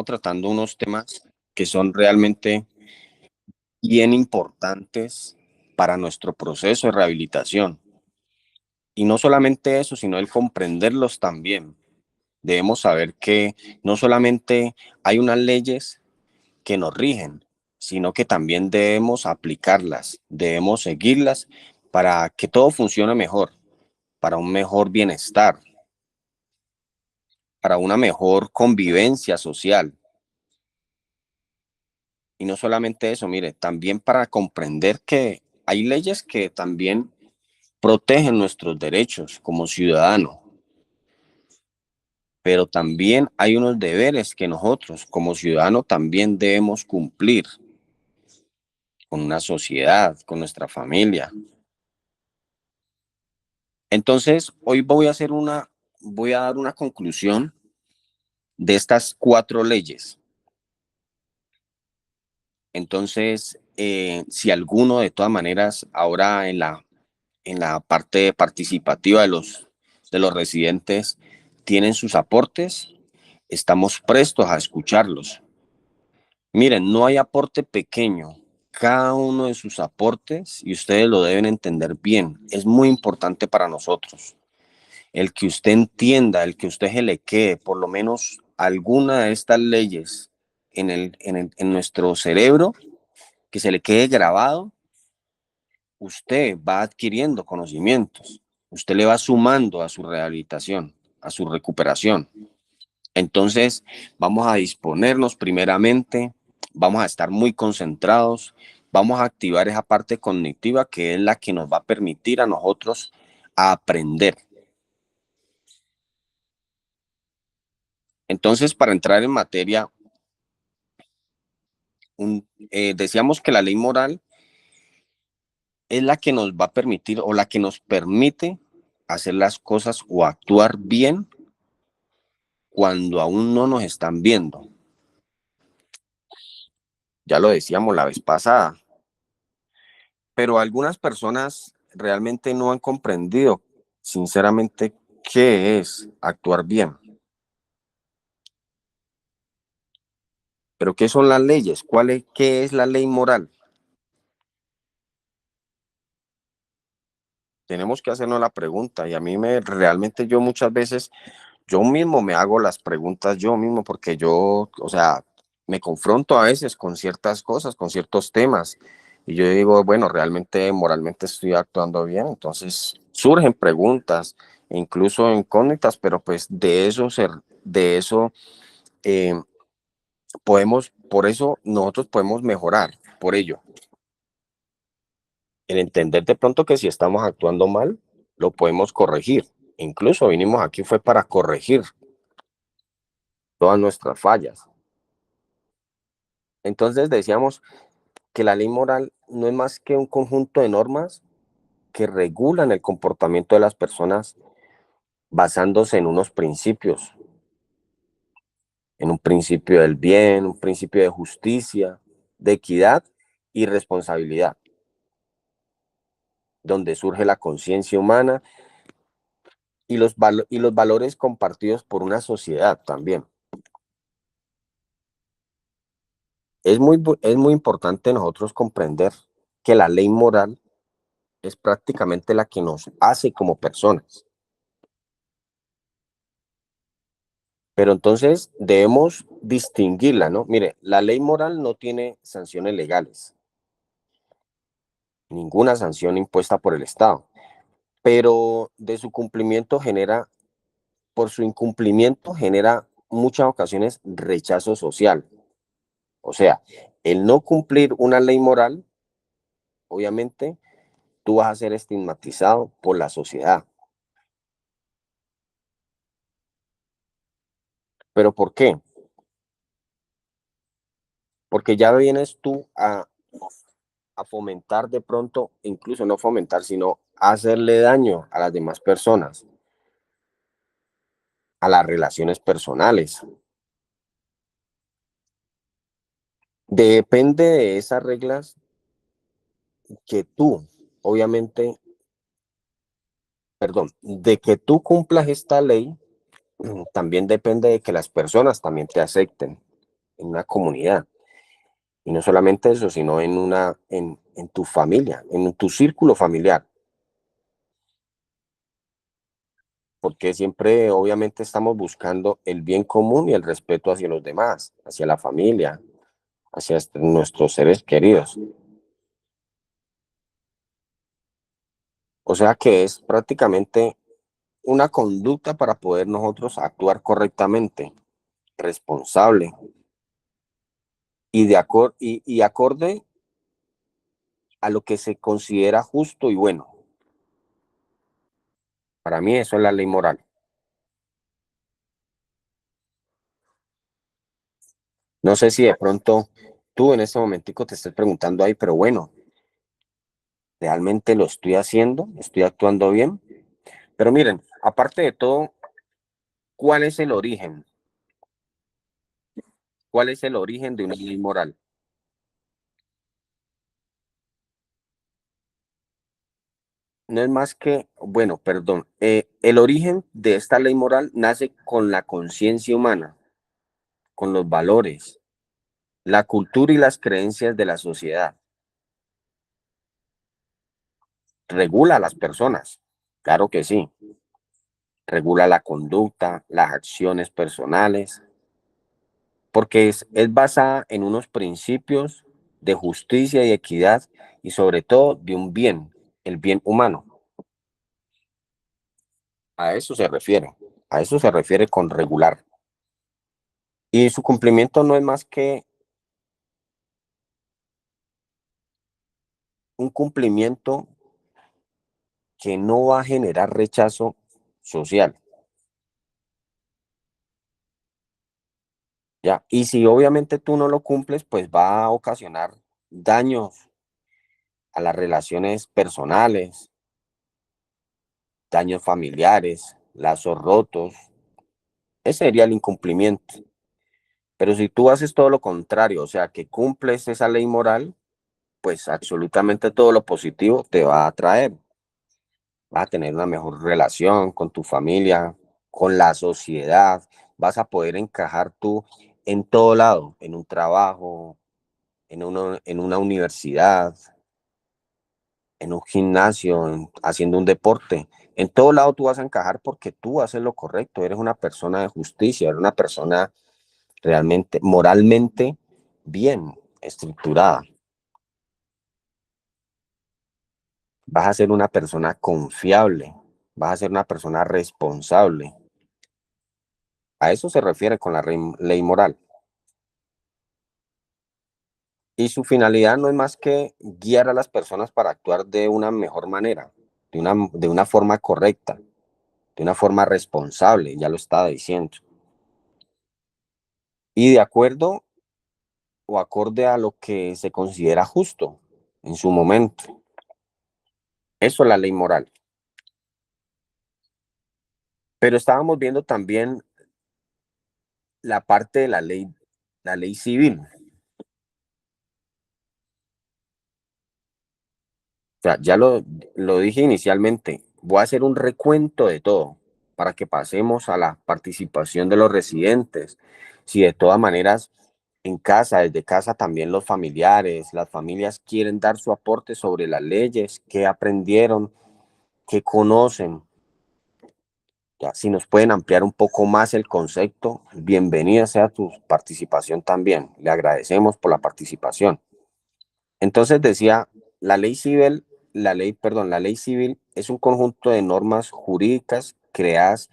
tratando unos temas que son realmente bien importantes para nuestro proceso de rehabilitación. Y no solamente eso, sino el comprenderlos también. Debemos saber que no solamente hay unas leyes que nos rigen, sino que también debemos aplicarlas, debemos seguirlas para que todo funcione mejor, para un mejor bienestar, para una mejor convivencia social. Y no solamente eso, mire, también para comprender que hay leyes que también protegen nuestros derechos como ciudadanos, pero también hay unos deberes que nosotros como ciudadanos también debemos cumplir con una sociedad, con nuestra familia. Entonces, hoy voy a dar una conclusión de estas 4 leyes. Entonces, si alguno de todas maneras ahora en la parte participativa de los residentes tienen sus aportes, estamos prestos a escucharlos. Miren, no hay aporte pequeño. Cada uno de sus aportes, y ustedes lo deben entender bien, es muy importante para nosotros. El que usted entienda, el que usted se le quede por lo menos alguna de estas leyes en nuestro cerebro, que se le quede grabado, usted va adquiriendo conocimientos, usted le va sumando a su rehabilitación, a su recuperación. Entonces, vamos a disponernos primeramente, vamos a estar muy concentrados, vamos a activar esa parte cognitiva que es la que nos va a permitir a nosotros aprender. Entonces, para entrar en materia, decíamos que la ley moral es la que nos va a permitir o la que nos permite hacer las cosas o actuar bien cuando aún no nos están viendo. Ya lo decíamos la vez pasada, pero algunas personas realmente no han comprendido sinceramente qué es actuar bien. Pero ¿qué son las leyes? ¿Qué es la ley moral? Tenemos que hacernos la pregunta y a mí realmente yo muchas veces, yo mismo me hago las preguntas yo mismo porque yo, o sea, me confronto a veces con ciertas cosas, con ciertos temas y yo digo, bueno, realmente moralmente estoy actuando bien, entonces surgen preguntas e incluso incógnitas, pero pues de eso eh, por eso nosotros podemos mejorar, por ello. El entender de pronto que si estamos actuando mal, lo podemos corregir. Incluso vinimos aquí fue para corregir todas nuestras fallas. Entonces decíamos que la ley moral no es más que un conjunto de normas que regulan el comportamiento de las personas basándose en unos principios, en un principio del bien, un principio de justicia, de equidad y responsabilidad, donde surge la conciencia humana y los valores compartidos por una sociedad también. Es muy importante nosotros comprender que la ley moral es prácticamente la que nos hace como personas. Pero entonces debemos distinguirla, ¿no? Mire, la ley moral no tiene sanciones legales, ninguna sanción impuesta por el Estado, pero de su cumplimiento por su incumplimiento genera muchas ocasiones rechazo social. O sea, el no cumplir una ley moral, obviamente, tú vas a ser estigmatizado por la sociedad. ¿Pero por qué? Porque ya vienes tú a fomentar de pronto, incluso no fomentar, sino hacerle daño a las demás personas, a las relaciones personales. Depende de esas reglas que tú, obviamente, perdón, de que tú cumplas esta ley, también depende de que las personas también te acepten. en una comunidad. Y no solamente eso, sino en tu familia, en tu círculo familiar. Porque siempre, obviamente, estamos buscando el bien común y el respeto hacia los demás, hacia la familia, hacia nuestros seres queridos. O sea que es prácticamente una conducta para poder nosotros actuar correctamente, responsable y acorde a lo que se considera justo y bueno. Para mí eso es la ley moral. No sé si de pronto tú en este momentico te estés preguntando ahí, pero bueno, ¿realmente lo estoy haciendo? ¿Estoy actuando bien? Pero miren, aparte de todo, ¿cuál es el origen? ¿Cuál es el origen de una ley moral? No es más que, bueno, perdón, el origen de esta ley moral nace con la conciencia humana, con los valores, la cultura y las creencias de la sociedad. Regula a las personas, claro que sí. Regula la conducta, las acciones personales, porque es basada en unos principios de justicia y equidad y sobre todo de un bien, el bien humano. A eso se refiere, a eso se refiere con regular. Y su cumplimiento no es más que un cumplimiento que no va a generar rechazo social, ¿ya? Y si obviamente tú no lo cumples, pues va a ocasionar daños a las relaciones personales, daños familiares, lazos rotos. Ese sería el incumplimiento. Pero si tú haces todo lo contrario, o sea, que cumples esa ley moral, pues absolutamente todo lo positivo te va a traer. Vas a tener una mejor relación con tu familia, con la sociedad, vas a poder encajar tú en todo lado, en un trabajo, en una universidad, en un gimnasio, haciendo un deporte. En todo lado tú vas a encajar porque tú haces lo correcto, eres una persona de justicia, eres una persona realmente, moralmente bien estructurada. Vas a ser una persona confiable, vas a ser una persona responsable. A eso se refiere con la ley moral. Y su finalidad no es más que guiar a las personas para actuar de una mejor manera, de una forma correcta, de una forma responsable, ya lo estaba diciendo. Y de acuerdo o acorde a lo que se considera justo en su momento. Eso es la ley moral. Pero estábamos viendo también la parte de la ley civil. O sea, lo dije inicialmente, voy a hacer un recuento de todo para que pasemos a la participación de los residentes. Si de todas maneras en casa, desde casa también los familiares, las familias quieren dar su aporte sobre las leyes, qué aprendieron, qué conocen. Ya, si nos pueden ampliar un poco más el concepto, bienvenida sea tu participación también. Le agradecemos por la participación. Entonces decía, la ley civil es un conjunto de normas jurídicas creadas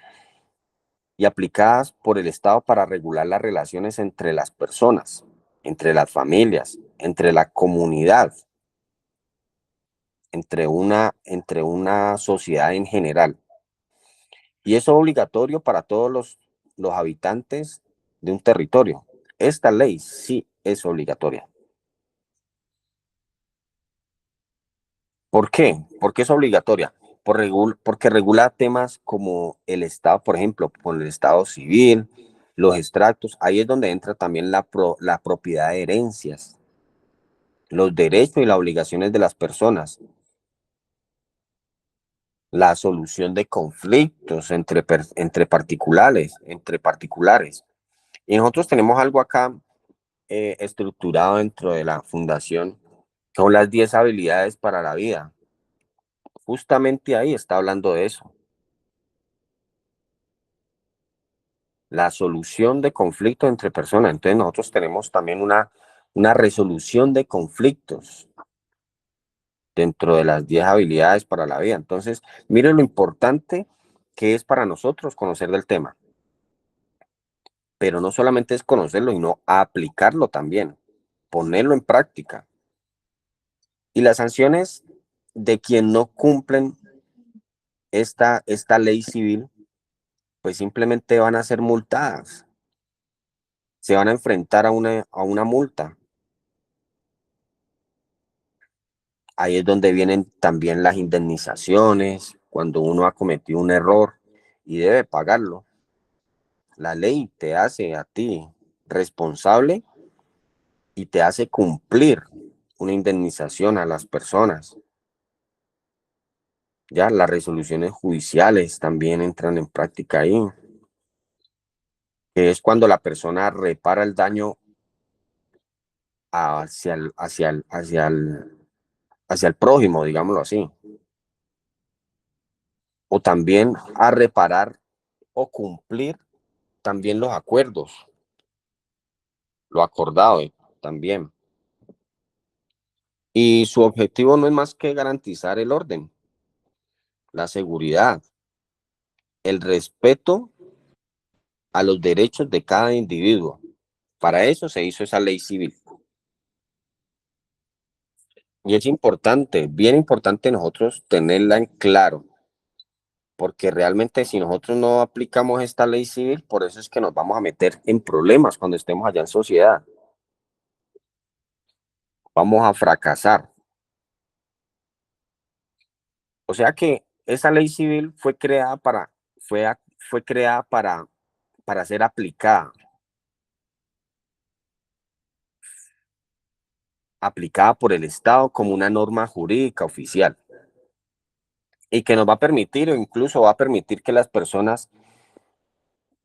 y aplicadas por el Estado para regular las relaciones entre las personas, entre las familias, entre la comunidad, entre una sociedad en general. Y es obligatorio para todos los habitantes de un territorio. Esta ley sí es obligatoria. ¿Por qué? Porque es obligatoria. Porque regula temas como el Estado, por ejemplo, con el Estado civil, los extractos. Ahí es donde entra también la propiedad de herencias, los derechos y las obligaciones de las personas, la solución de conflictos entre particulares. Y nosotros tenemos algo acá estructurado dentro de la fundación son las 10 habilidades para la vida. Justamente ahí está hablando de eso. La solución de conflictos entre personas. Entonces nosotros tenemos también una resolución de conflictos dentro de las 10 habilidades para la vida. Entonces, miren lo importante que es para nosotros conocer del tema. Pero no solamente es conocerlo, sino aplicarlo también, ponerlo en práctica. Y las sanciones de quien no cumplen esta ley civil, pues simplemente van a ser multadas, se van a enfrentar a una multa. Ahí es donde vienen también las indemnizaciones, cuando uno ha cometido un error y debe pagarlo. La ley te hace a ti responsable y te hace cumplir una indemnización a las personas. Ya las resoluciones judiciales también entran en práctica ahí, que es cuando la persona repara el daño hacia el prójimo, digámoslo así. O también a reparar o cumplir también los acuerdos, lo acordado también. Y su objetivo no es más que garantizar el orden, la seguridad, el respeto a los derechos de cada individuo. Para eso se hizo esa ley civil. Y es importante, bien importante nosotros tenerla en claro, porque realmente si nosotros no aplicamos esta ley civil, por eso es que nos vamos a meter en problemas cuando estemos allá en sociedad. Vamos a fracasar. O sea que esa ley civil fue creada para ser aplicada por el Estado como una norma jurídica oficial y que nos va a permitir o incluso va a permitir que las personas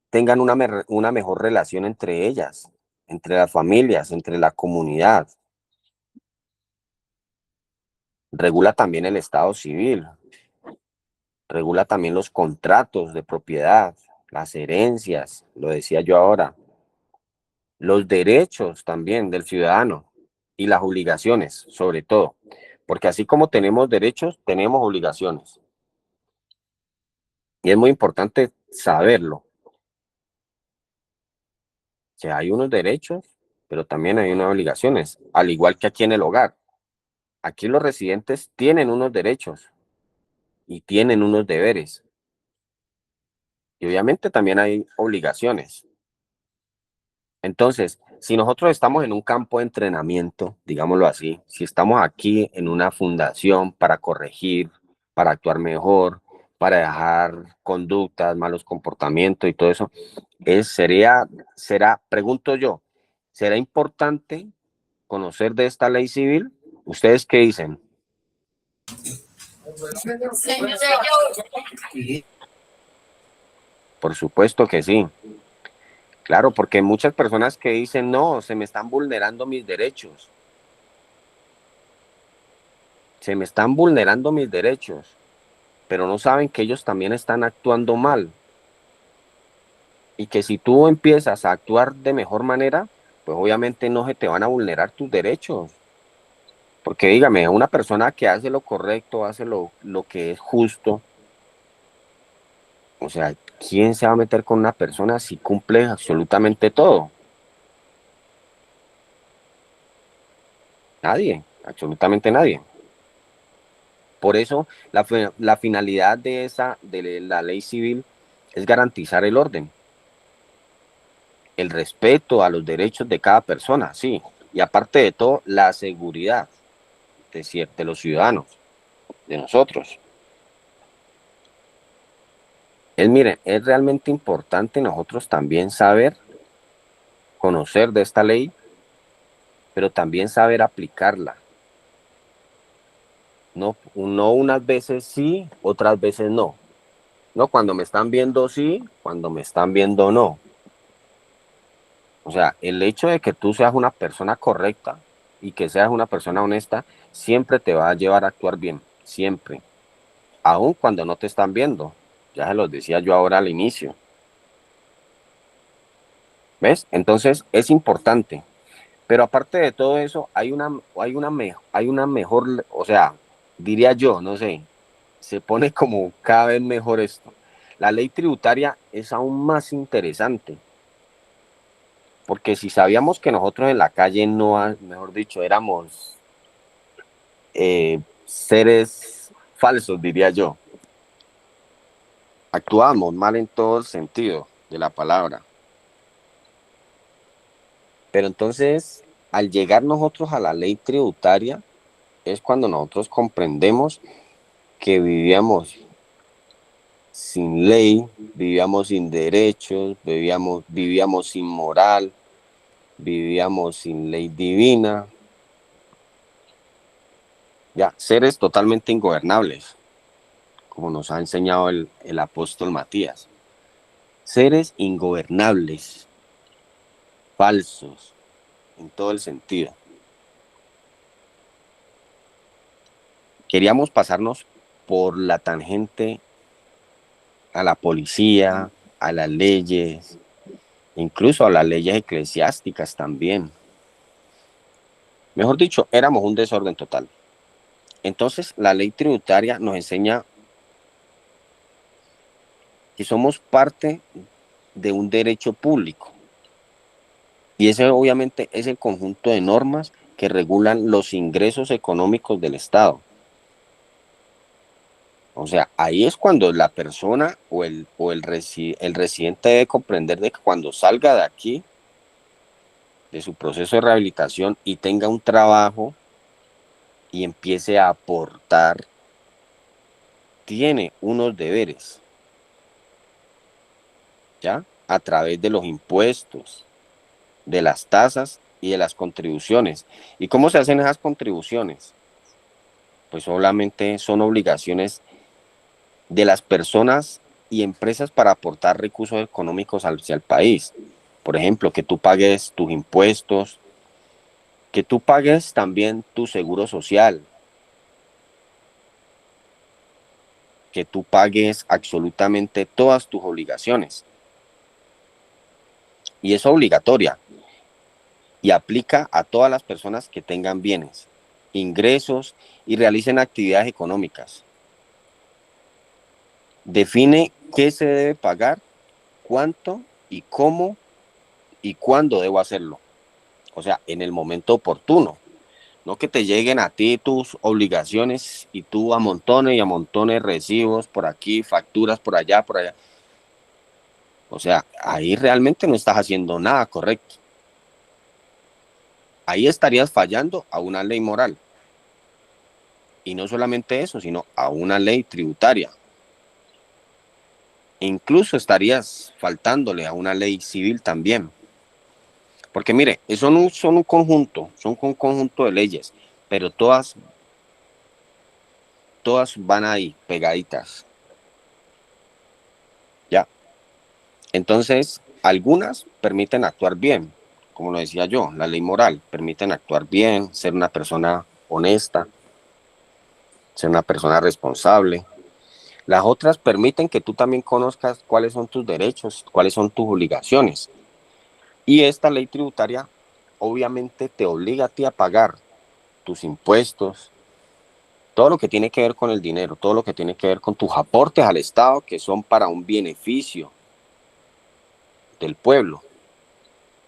tengan una mejor relación entre ellas, entre las familias, entre la comunidad. Regula también el Estado civil, regula también los contratos de propiedad, las herencias, lo decía yo ahora, los derechos también del ciudadano y las obligaciones, sobre todo, porque así como tenemos derechos, tenemos obligaciones. Y es muy importante saberlo, que hay unos derechos, pero también hay unas obligaciones, al igual que aquí en el hogar. Aquí los residentes tienen unos derechos y tienen unos deberes. Y obviamente también hay obligaciones. Entonces, si nosotros estamos en un campo de entrenamiento, digámoslo así, si estamos aquí en una fundación para corregir, para actuar mejor, para dejar conductas, malos comportamientos y todo eso, pregunto yo, ¿será importante conocer de esta ley civil? ¿Ustedes qué dicen? Por supuesto que sí. Claro, porque hay muchas personas que dicen, no, se me están vulnerando mis derechos. Se me están vulnerando mis derechos, pero no saben que ellos también están actuando mal. Y que si tú empiezas a actuar de mejor manera, pues obviamente no se te van a vulnerar tus derechos. Porque dígame, una persona que hace lo correcto, hace lo que es justo, o sea, ¿quién se va a meter con una persona si cumple absolutamente todo? Nadie, absolutamente nadie. Por eso la finalidad de la ley civil es garantizar el orden, el respeto a los derechos de cada persona, sí, y aparte de todo, la seguridad de los ciudadanos, de nosotros. Miren, es realmente importante nosotros también saber, conocer de esta ley, pero también saber aplicarla. No unas veces sí, otras veces no. No, cuando me están viendo sí, cuando me están viendo no. O sea, el hecho de que tú seas una persona correcta y que seas una persona honesta, siempre te va a llevar a actuar bien, siempre, aun cuando no te están viendo. Ya se los decía yo ahora al inicio. ¿Ves? Entonces es importante. Pero aparte de todo eso, hay una mejor, o sea, diría yo, no sé, se pone como cada vez mejor esto. La ley tributaria es aún más interesante, porque si sabíamos que nosotros en la calle no, mejor dicho, éramos seres falsos, diría yo, actuábamos mal en todo el sentido de la palabra. Pero entonces, al llegar nosotros a la ley tributaria, es cuando nosotros comprendemos que vivíamos sin ley, vivíamos sin derechos, vivíamos sin moral, vivíamos sin ley divina, ya, seres totalmente ingobernables, como nos ha enseñado el apóstol Matías. Seres ingobernables, falsos, en todo el sentido. Queríamos pasarnos por la tangente a la policía, a las leyes, incluso a las leyes eclesiásticas también. Mejor dicho, éramos un desorden total. Entonces, la ley tributaria nos enseña que somos parte de un derecho público. Y ese obviamente es el conjunto de normas que regulan los ingresos económicos del Estado. O sea, ahí es cuando la persona el residente debe comprender de que cuando salga de aquí, de su proceso de rehabilitación y tenga un trabajo y empiece a aportar, tiene unos deberes, ¿ya? A través de los impuestos, de las tasas y de las contribuciones. ¿Y cómo se hacen esas contribuciones? Pues solamente son obligaciones de las personas y empresas para aportar recursos económicos hacia el país. Por ejemplo, que tú pagues tus impuestos, que tú pagues también tu seguro social, que tú pagues absolutamente todas tus obligaciones. Y es obligatoria y aplica a todas las personas que tengan bienes, ingresos y realicen actividades económicas. Define qué se debe pagar, cuánto y cómo y cuándo debo hacerlo. O sea, en el momento oportuno. No que te lleguen a ti tus obligaciones y tú amontones y amontones recibos por aquí, facturas por allá, por allá. O sea, ahí realmente no estás haciendo nada correcto. Ahí estarías fallando a una ley moral. Y no solamente eso, sino a una ley tributaria. E incluso estarías faltándole a una ley civil también. Porque mire, son un conjunto, son un conjunto de leyes, pero todas van ahí, pegaditas. ¿Ya? Entonces, algunas permiten actuar bien, como lo decía yo, la ley moral, permiten actuar bien, ser una persona honesta, ser una persona responsable. Las otras permiten que tú también conozcas cuáles son tus derechos, cuáles son tus obligaciones. Y esta ley tributaria obviamente te obliga a ti a pagar tus impuestos, todo lo que tiene que ver con el dinero, todo lo que tiene que ver con tus aportes al Estado, que son para un beneficio del pueblo,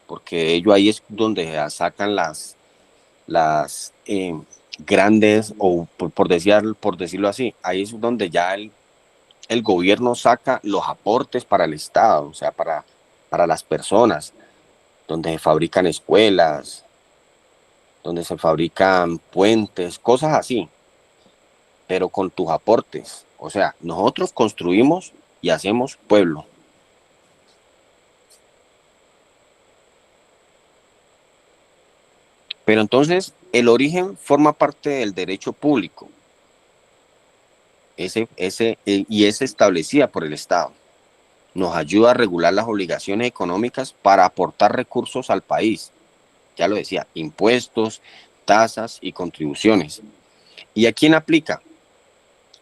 porque ellos ahí es donde sacan las grandes, o por decirlo así, ahí es donde ya el gobierno saca los aportes para el Estado, o sea, para las personas, donde se fabrican escuelas, donde se fabrican puentes, cosas así, pero con tus aportes. O sea, nosotros construimos y hacemos pueblo. Pero entonces el origen forma parte del derecho público, y es establecida por el Estado. nos ayuda a regular las obligaciones económicas para aportar recursos al país. Ya lo decía, impuestos, tasas y contribuciones. ¿Y a quién aplica?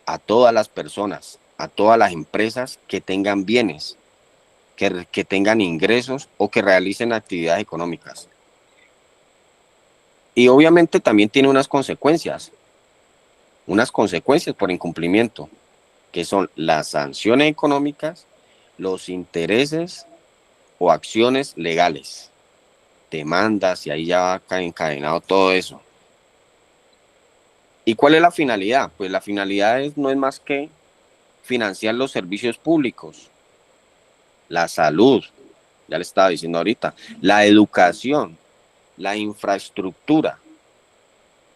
A todas las personas, a todas las empresas que tengan bienes, que tengan ingresos o que realicen actividades económicas. Y obviamente también tiene unas consecuencias por incumplimiento, que son las sanciones económicas, los intereses o acciones legales, demandas, y ahí ya va encadenado todo eso. ¿Y cuál es la finalidad? Pues la finalidad no es más que financiar los servicios públicos, la salud, ya le estaba diciendo ahorita, la educación, la infraestructura,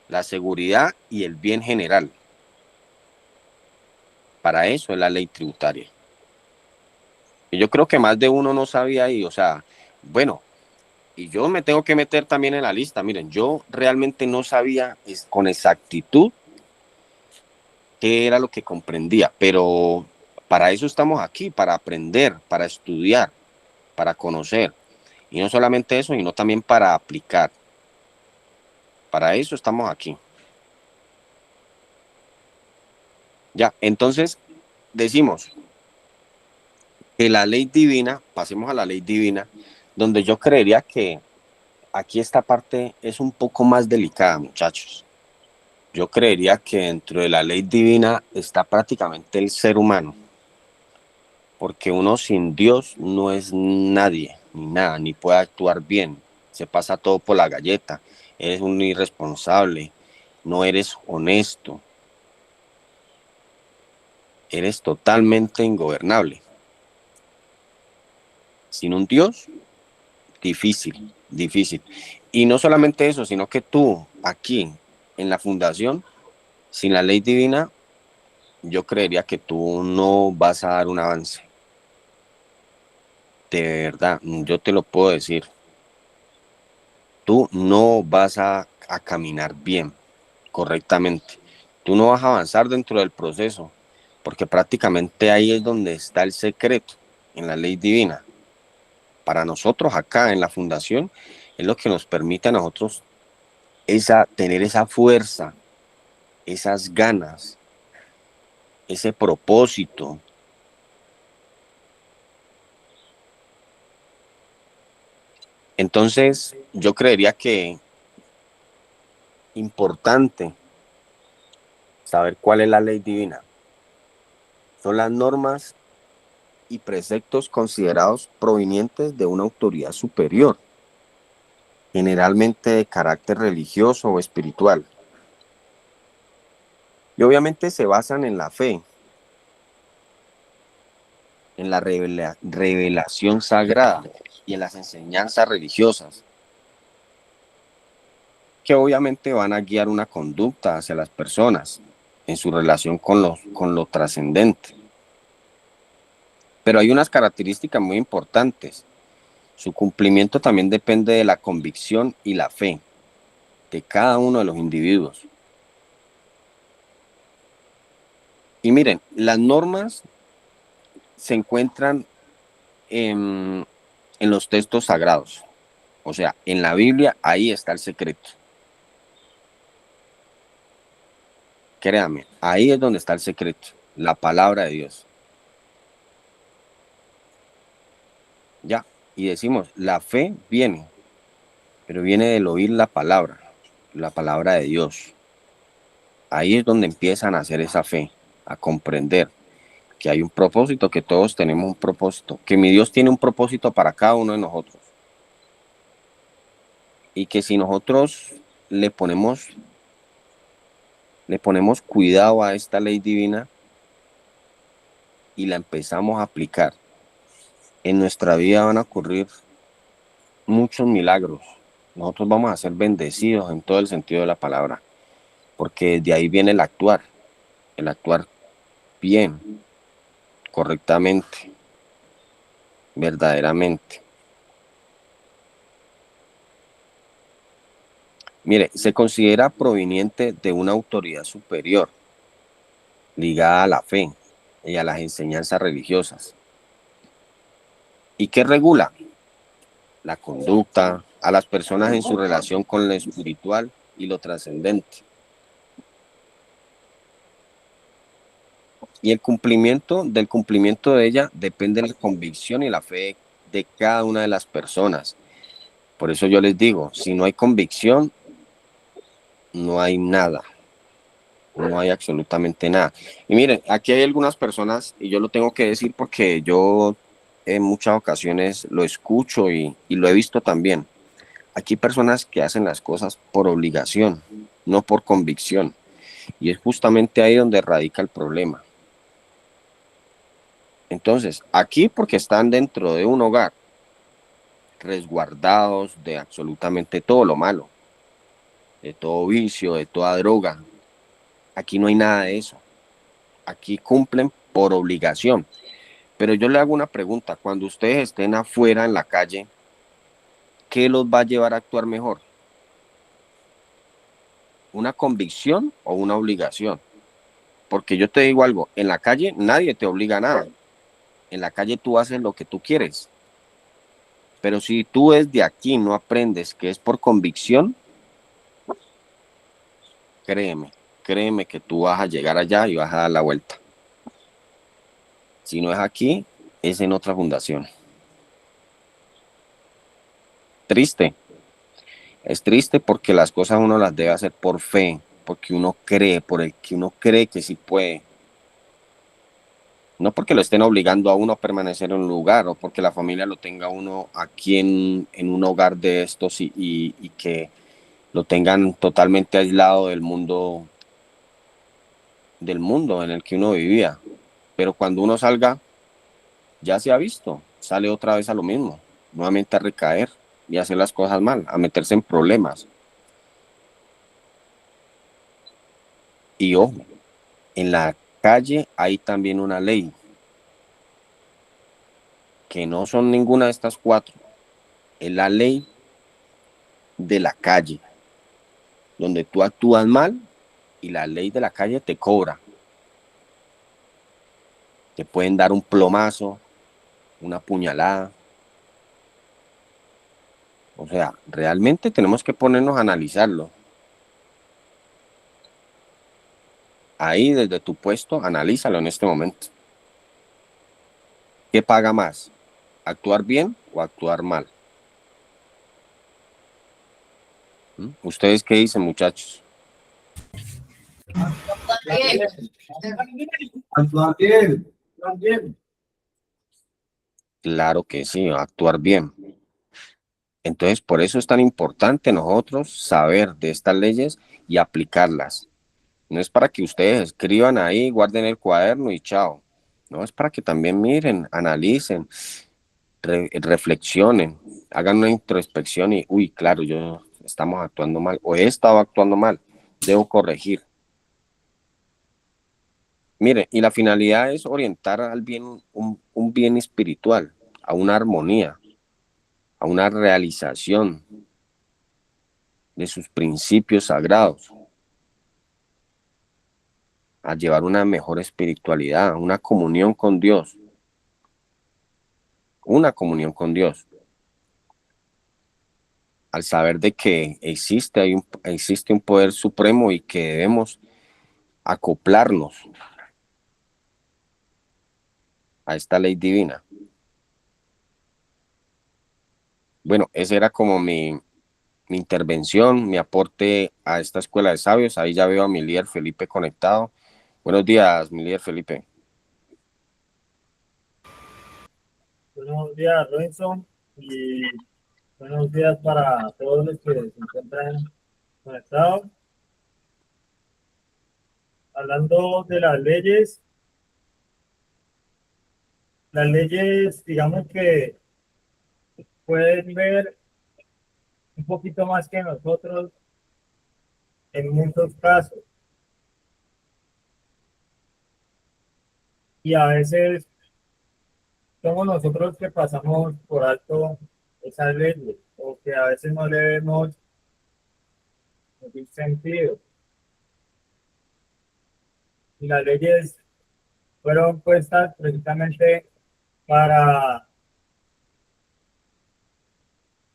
la seguridad y el bien general. Para eso es la ley tributaria. Y yo creo que más de uno no sabía ahí, o sea, bueno, y yo me tengo que meter también en la lista. Miren, yo realmente no sabía con exactitud qué era lo que comprendía, pero para eso estamos aquí, para aprender, para estudiar, para conocer. Y no solamente eso, sino también para aplicar. Para eso estamos aquí. Ya, entonces decimos que la ley divina, pasemos a la ley divina, donde yo creería que aquí esta parte es un poco más delicada, muchachos. Yo creería que dentro de la ley divina está prácticamente el ser humano, porque uno sin Dios no es nadie, ni nada, ni puede actuar bien. Se pasa todo por la galleta, eres un irresponsable, no eres honesto, eres totalmente ingobernable. Sin un Dios, difícil, difícil. Y no solamente eso, sino que tú aquí en la fundación, sin la ley divina, yo creería que tú no vas a dar un avance. De verdad, yo te lo puedo decir. Tú no vas a caminar bien, correctamente. Tú no vas a avanzar dentro del proceso, porque prácticamente ahí es donde está el secreto, en la ley divina. Para nosotros acá en la fundación es lo que nos permite a nosotros tener esa fuerza, esas ganas, ese propósito. Entonces, yo creería que importante saber cuál es la ley divina. Son las normas y preceptos considerados provenientes de una autoridad superior, generalmente de carácter religioso o espiritual. Y obviamente se basan en la fe, en la revelación sagrada y en las enseñanzas religiosas, que obviamente van a guiar una conducta hacia las personas en su relación con lo trascendente. Pero hay unas características muy importantes. Su cumplimiento también depende de la convicción y la fe de cada uno de los individuos. Y miren, las normas se encuentran en los textos sagrados. O sea, en la Biblia ahí está el secreto. Créame, ahí es donde está el secreto, la palabra de Dios. Ya, y decimos, la fe viene, pero viene del oír la palabra de Dios. Ahí es donde empiezan a hacer esa fe, a comprender que hay un propósito, que todos tenemos un propósito, que mi Dios tiene un propósito para cada uno de nosotros. Y que si nosotros le ponemos, le ponemos cuidado a esta ley divina y la empezamos a aplicar, en nuestra vida van a ocurrir muchos milagros. Nosotros vamos a ser bendecidos en todo el sentido de la palabra, porque de ahí viene el actuar bien, correctamente, verdaderamente. Mire, se considera proveniente de una autoridad superior, ligada a la fe y a las enseñanzas religiosas. ¿Y qué regula? La conducta, a las personas en su relación con lo espiritual y lo trascendente. Y el cumplimiento, del cumplimiento de ella depende la convicción y la fe de cada una de las personas. Por eso yo les digo, si no hay convicción, no hay nada, no hay absolutamente nada. Y miren, aquí hay algunas personas, y yo lo tengo que decir porque yo en muchas ocasiones lo escucho y lo he visto también. Aquí hay personas que hacen las cosas por obligación, no por convicción. Y es justamente ahí donde radica el problema. Entonces, aquí porque están dentro de un hogar, resguardados de absolutamente todo lo malo, de todo vicio, de toda droga. Aquí no hay nada de eso. Aquí cumplen por obligación. Pero yo le hago una pregunta, cuando ustedes estén afuera en la calle, ¿qué los va a llevar a actuar mejor? ¿Una convicción o una obligación? Porque yo te digo algo, en la calle nadie te obliga a nada. En la calle tú haces lo que tú quieres. Pero si tú desde aquí no aprendes que es por convicción, créeme, créeme que tú vas a llegar allá y vas a dar la vuelta. Si no es aquí, es en otra fundación. Triste, es triste porque las cosas uno las debe hacer por fe, porque uno cree, por el que uno cree que sí puede. No porque lo estén obligando a uno a permanecer en un lugar o porque la familia lo tenga uno aquí en un hogar de estos y que lo tengan totalmente aislado del mundo en el que uno vivía. Pero cuando uno salga, ya se ha visto, sale otra vez a lo mismo, nuevamente a recaer y a hacer las cosas mal, a meterse en problemas. Y ojo, en la calle hay también una ley, que no son ninguna de estas cuatro, es la ley de la calle, donde tú actúas mal y la ley de la calle te cobra. Te pueden dar un plomazo, una puñalada. O sea, realmente tenemos que ponernos a analizarlo. Ahí desde tu puesto, analízalo en este momento. ¿Qué paga más? ¿Actuar bien o actuar mal? ¿Mm? ¿Ustedes qué dicen, muchachos? Actuar bien, actuar bien. Claro que sí, actuar bien. Entonces, por eso es tan importante nosotros saber de estas leyes y aplicarlas. No es para que ustedes escriban ahí, guarden el cuaderno y chao. No, es para que también miren, analicen, reflexionen, hagan una introspección y, uy, claro, yo estamos actuando mal o he estado actuando mal, debo corregir. Mire, y la finalidad es orientar al bien, un bien espiritual, a una armonía, a una realización de sus principios sagrados, a llevar una mejor espiritualidad, una comunión con Dios, al saber de que existe un poder supremo y que debemos acoplarnos a esta ley divina. Bueno, esa era como mi intervención, mi aporte a esta escuela de sabios. Ahí ya veo a mi líder Felipe conectado. Buenos días, mi líder Felipe. Buenos días, Robinson, y buenos días para todos los que se encuentran conectados. Hablando de las leyes, digamos que pueden ver un poquito más que nosotros en muchos casos, y a veces somos nosotros que pasamos por alto esas leyes, o que a veces no le vemos ningún sentido. Y las leyes fueron puestas precisamente para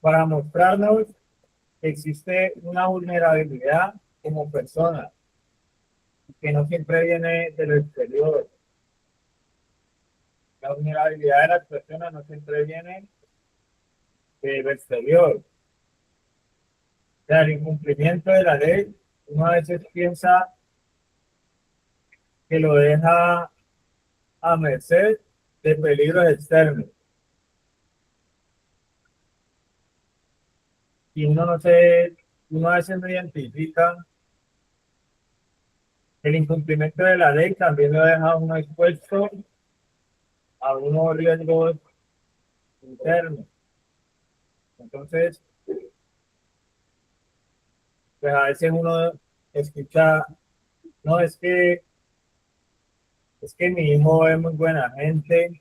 para mostrarnos que existe una vulnerabilidad como persona, que no siempre viene de lo exterior. La vulnerabilidad de las personas no siempre viene de lo exterior. O sea, el incumplimiento de la ley, uno a veces piensa que lo deja a merced de peligros externos. Y uno no se, uno a veces no identifica el incumplimiento de la ley, también lo deja a uno expuesto a unos riesgos internos. Entonces, pues a veces uno escucha, no, es que mi hijo es muy buena gente.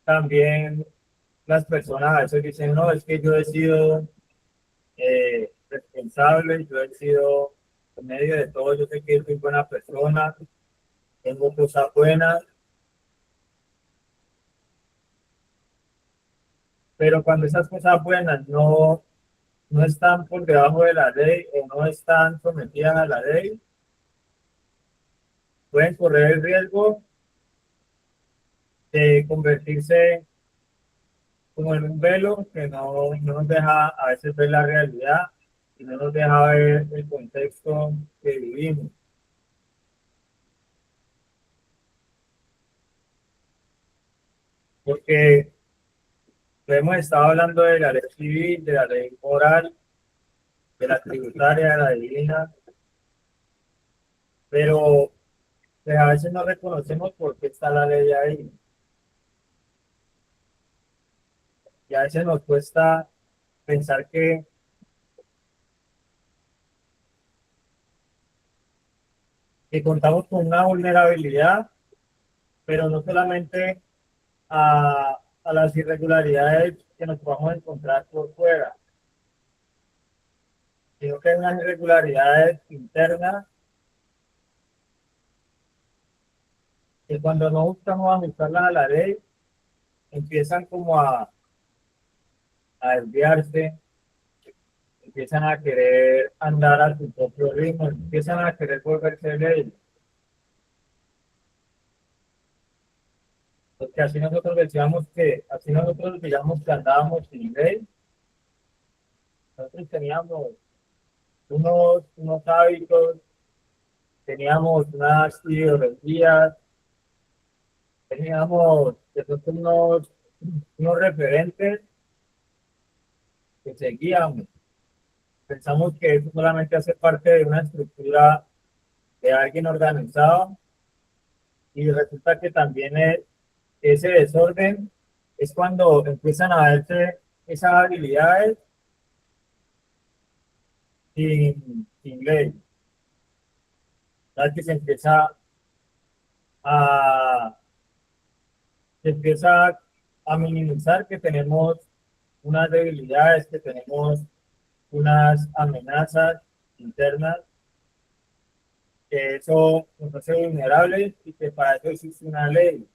También las personas a veces dicen, no, es que yo he sido responsable, yo he sido, en medio de todo, yo sé que soy buena persona, tengo cosas buenas, pero cuando esas cosas buenas no están por debajo de la ley o no están sometidas a la ley, pueden correr el riesgo de convertirse como en un velo que no nos deja a veces ver la realidad y no nos deja ver el contexto que vivimos. Porque hemos estado hablando de la ley civil, de la ley moral, de la tributaria, de la divina, pero pues, a veces no reconocemos por qué está la ley ahí. Y a veces nos cuesta pensar que contamos con una vulnerabilidad, pero no solamente a las irregularidades que nos vamos a encontrar por fuera, sino que hay unas irregularidades internas que cuando no buscamos ajustarlas a la ley, empiezan como a desviarse, empiezan a querer andar a su propio ritmo, empiezan a querer volverse ley. Porque así nosotros decíamos que, así nosotros digamos que andábamos sin ley, nosotros teníamos unos hábitos, teníamos unas ideologías, teníamos de pronto unos referentes que seguíamos. Pensamos que eso solamente hace parte de una estructura de alguien organizado y resulta que también ese desorden es cuando empiezan a verse esas habilidades sin ley. ¿Sabes? Que a, se empieza a minimizar que tenemos unas debilidades, que tenemos unas amenazas internas, que eso nos hace vulnerables y que para eso existe una ley.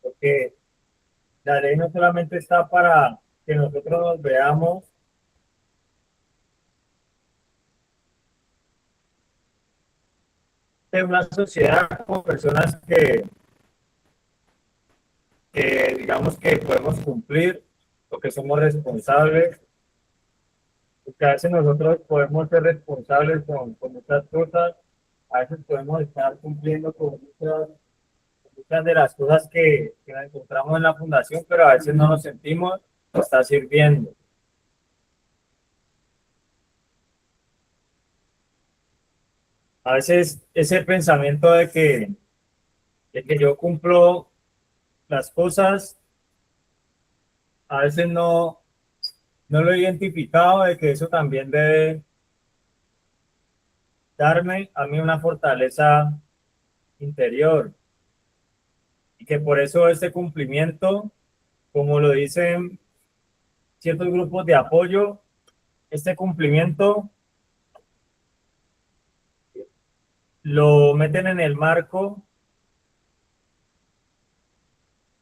Porque la ley no solamente está para que nosotros nos veamos en una sociedad como personas que digamos que podemos cumplir o que somos responsables, porque a veces nosotros podemos ser responsables con muchas cosas, a veces podemos estar cumpliendo con muchas de las cosas que encontramos en la fundación, pero a veces no nos sentimos, nos está sirviendo. A veces ese pensamiento de que yo cumplo las cosas, a veces no lo he identificado, de que eso también debe darme a mí una fortaleza interior y que por eso este cumplimiento, como lo dicen ciertos grupos de apoyo, este cumplimiento lo meten en el marco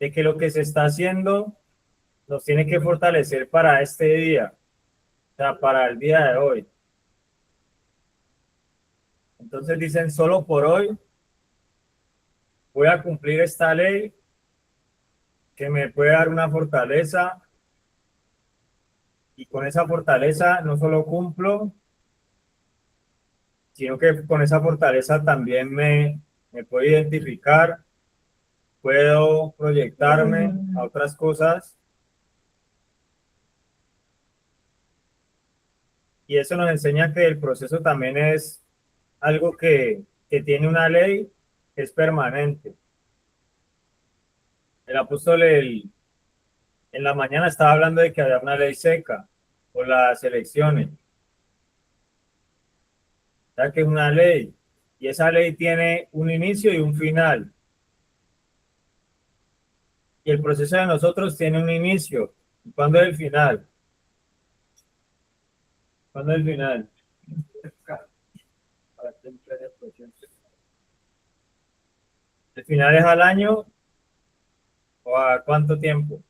de que lo que se está haciendo nos tiene que fortalecer para este día, o sea, para el día de hoy. Entonces dicen, solo por hoy voy a cumplir esta ley que me puede dar una fortaleza, y con esa fortaleza no solo cumplo, sino que con esa fortaleza también me puedo identificar, puedo proyectarme a otras cosas, y eso nos enseña que el proceso también es algo que tiene una ley que es permanente. El apóstol en la mañana estaba hablando de que había una ley seca por las elecciones, ya que es una ley, y esa ley tiene un inicio y un final, y el proceso de nosotros tiene un inicio. ¿Y cuándo es el final? ¿Cuándo es el final? ¿El final es al año o a cuánto tiempo?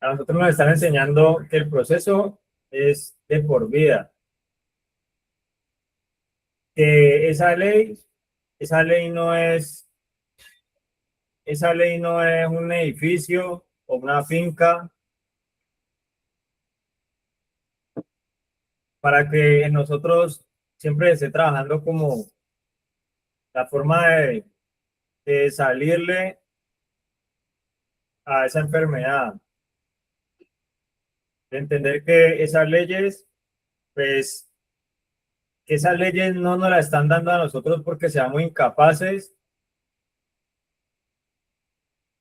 A nosotros nos están enseñando que el proceso es de por vida, que esa ley no es, esa ley no es un edificio o una finca para que nosotros siempre esté trabajando como la forma de salirle a esa enfermedad, de entender que esas leyes, pues, que esas leyes no nos las están dando a nosotros porque seamos incapaces,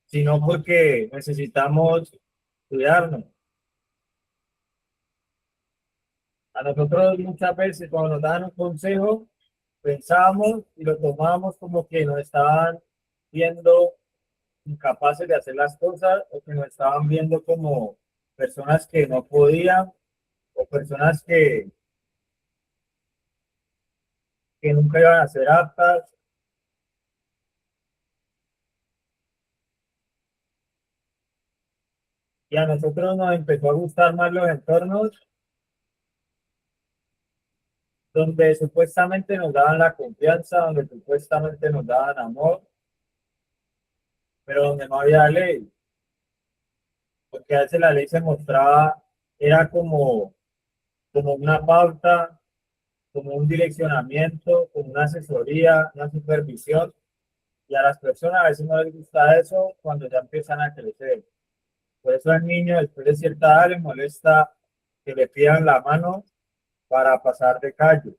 sino porque necesitamos cuidarnos. A nosotros muchas veces cuando nos dan un consejo, pensamos y lo tomamos como que nos estaban viendo incapaces de hacer las cosas, o que nos estaban viendo como personas que no podían, o personas que nunca iban a ser aptas. Y a nosotros nos empezó a gustar más los entornos donde supuestamente nos daban la confianza, donde supuestamente nos daban amor, pero donde no había ley, porque a veces la ley se mostraba, era como una pauta, como un direccionamiento, como una asesoría, una supervisión, y a las personas a veces no les gusta eso cuando ya empiezan a crecer. Por eso al niño después de cierta edad le molesta que le pidan la mano para pasar de calle.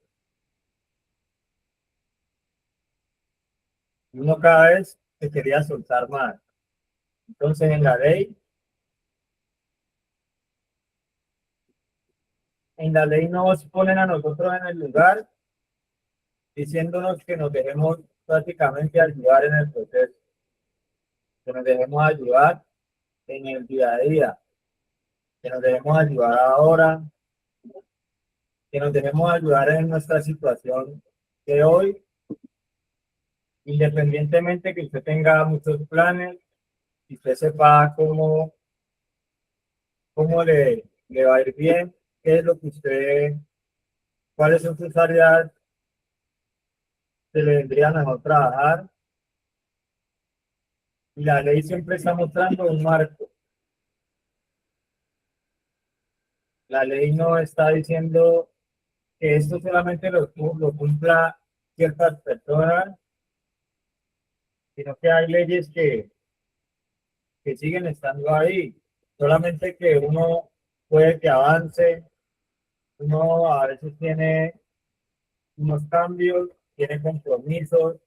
Y uno cada vez se quería soltar más. Entonces en la ley nos ponen a nosotros en el lugar diciéndonos que nos dejemos prácticamente ayudar en el proceso, que nos dejemos ayudar en el día a día, que nos dejemos ayudar ahora, que nos dejemos ayudar en nuestra situación de hoy, independientemente que usted tenga muchos planes, y usted sepa cómo le va a ir bien, qué es lo que usted, cuáles son sus áreas que le vendría mejor trabajar. Y la ley siempre está mostrando un marco. La ley no está diciendo que esto solamente lo cumpla ciertas personas, sino que hay leyes que siguen estando ahí. Solamente que uno puede que avance, uno a veces tiene unos cambios, tiene compromisos,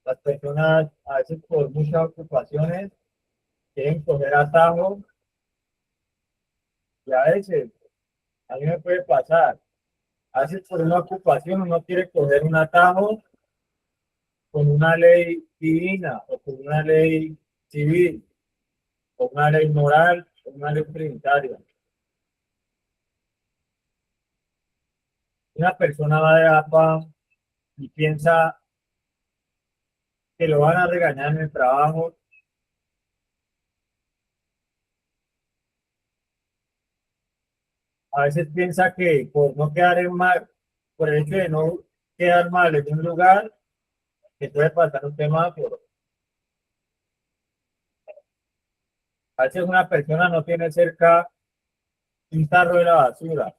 las personas a veces por muchas ocupaciones quieren coger atajos, y a veces a mí me puede pasar, a veces por una ocupación uno quiere coger un atajo con una ley divina o con una ley civil o una ley moral o una ley trinitaria. Una persona va de APA y piensa que lo van a regañar en el trabajo, a veces piensa que por no quedar en mal, por el hecho de no quedar mal en un lugar, que puede pasar un tema, pero a veces una persona no tiene cerca un tarro de la basura,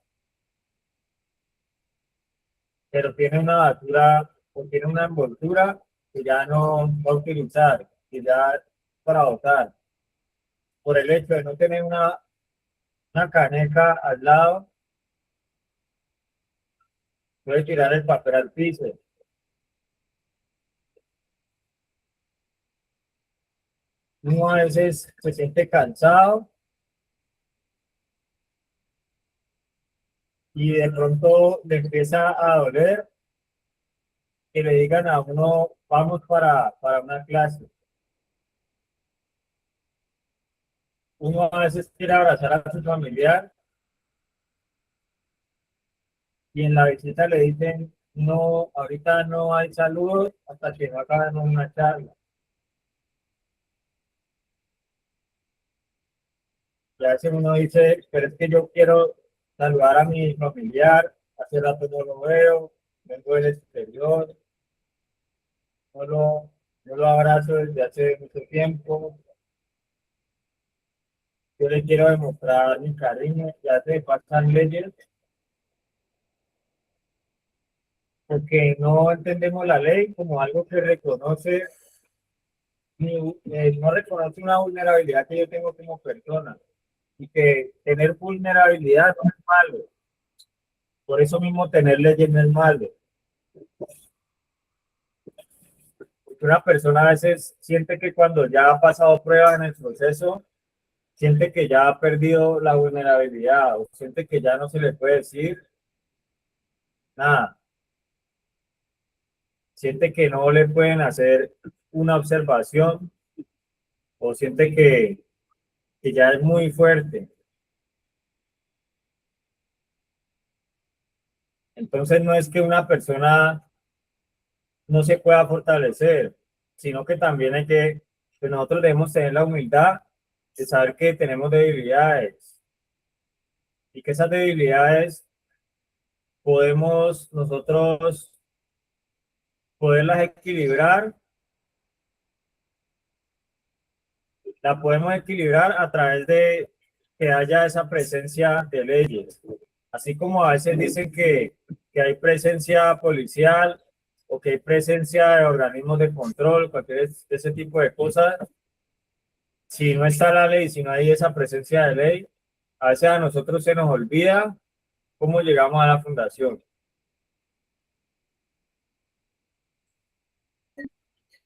pero tiene una basura o tiene una envoltura que ya no va a utilizar, que ya es para botar. Por el hecho de no tener una caneca al lado, puede tirar el papel al piso. Uno a veces se siente cansado y de pronto le empieza a doler que le digan a uno, vamos para una clase. Uno a veces quiere abrazar a su familiar y en la visita le dicen, no, ahorita no hay saludos hasta que no acaben una charla. Y a veces uno dice, pero es que yo quiero saludar a mi familiar, hace rato no lo veo, vengo del exterior, no lo, no lo abrazo desde hace mucho tiempo, yo le quiero demostrar mi cariño, ya se pasan leyes, porque no entendemos la ley como algo que reconoce, no reconoce una vulnerabilidad que yo tengo como persona, y que tener vulnerabilidad no es malo, por eso mismo tener leyes no es malo. Porque una persona a veces siente que cuando ya ha pasado pruebas en el proceso, siente que ya ha perdido la vulnerabilidad o siente que ya no se le puede decir nada, siente que no le pueden hacer una observación o siente que ya es muy fuerte. Entonces no es que una persona no se pueda fortalecer, sino que también hay que nosotros debemos tener la humildad de saber que tenemos debilidades y que esas debilidades podemos nosotros poderlas equilibrar, la podemos equilibrar a través de que haya esa presencia de leyes. Así como a veces dicen que hay presencia policial o que hay presencia de organismos de control, cualquier de ese tipo de cosas, si no está la ley, si no hay esa presencia de ley, a veces a nosotros se nos olvida cómo llegamos a la fundación.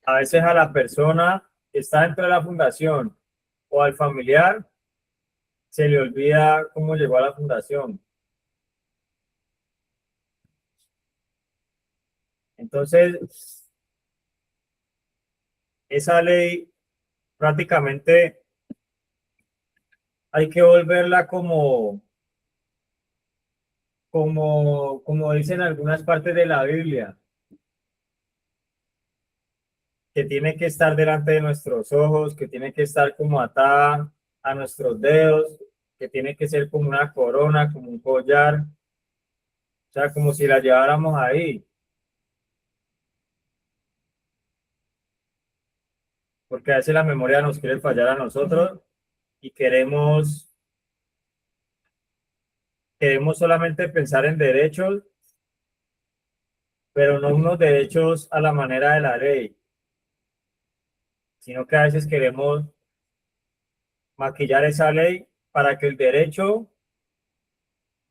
A veces a la persona que está dentro de la fundación o al familiar se le olvida cómo llegó a la fundación. Entonces, esa ley prácticamente hay que volverla como dicen algunas partes de la Biblia, que tiene que estar delante de nuestros ojos, que tiene que estar como atada a nuestros dedos, que tiene que ser como una corona, como un collar, o sea, como si la lleváramos ahí, porque a veces la memoria nos quiere fallar a nosotros y queremos solamente pensar en derechos, pero no unos derechos a la manera de la ley, sino que a veces queremos maquillar esa ley para que el derecho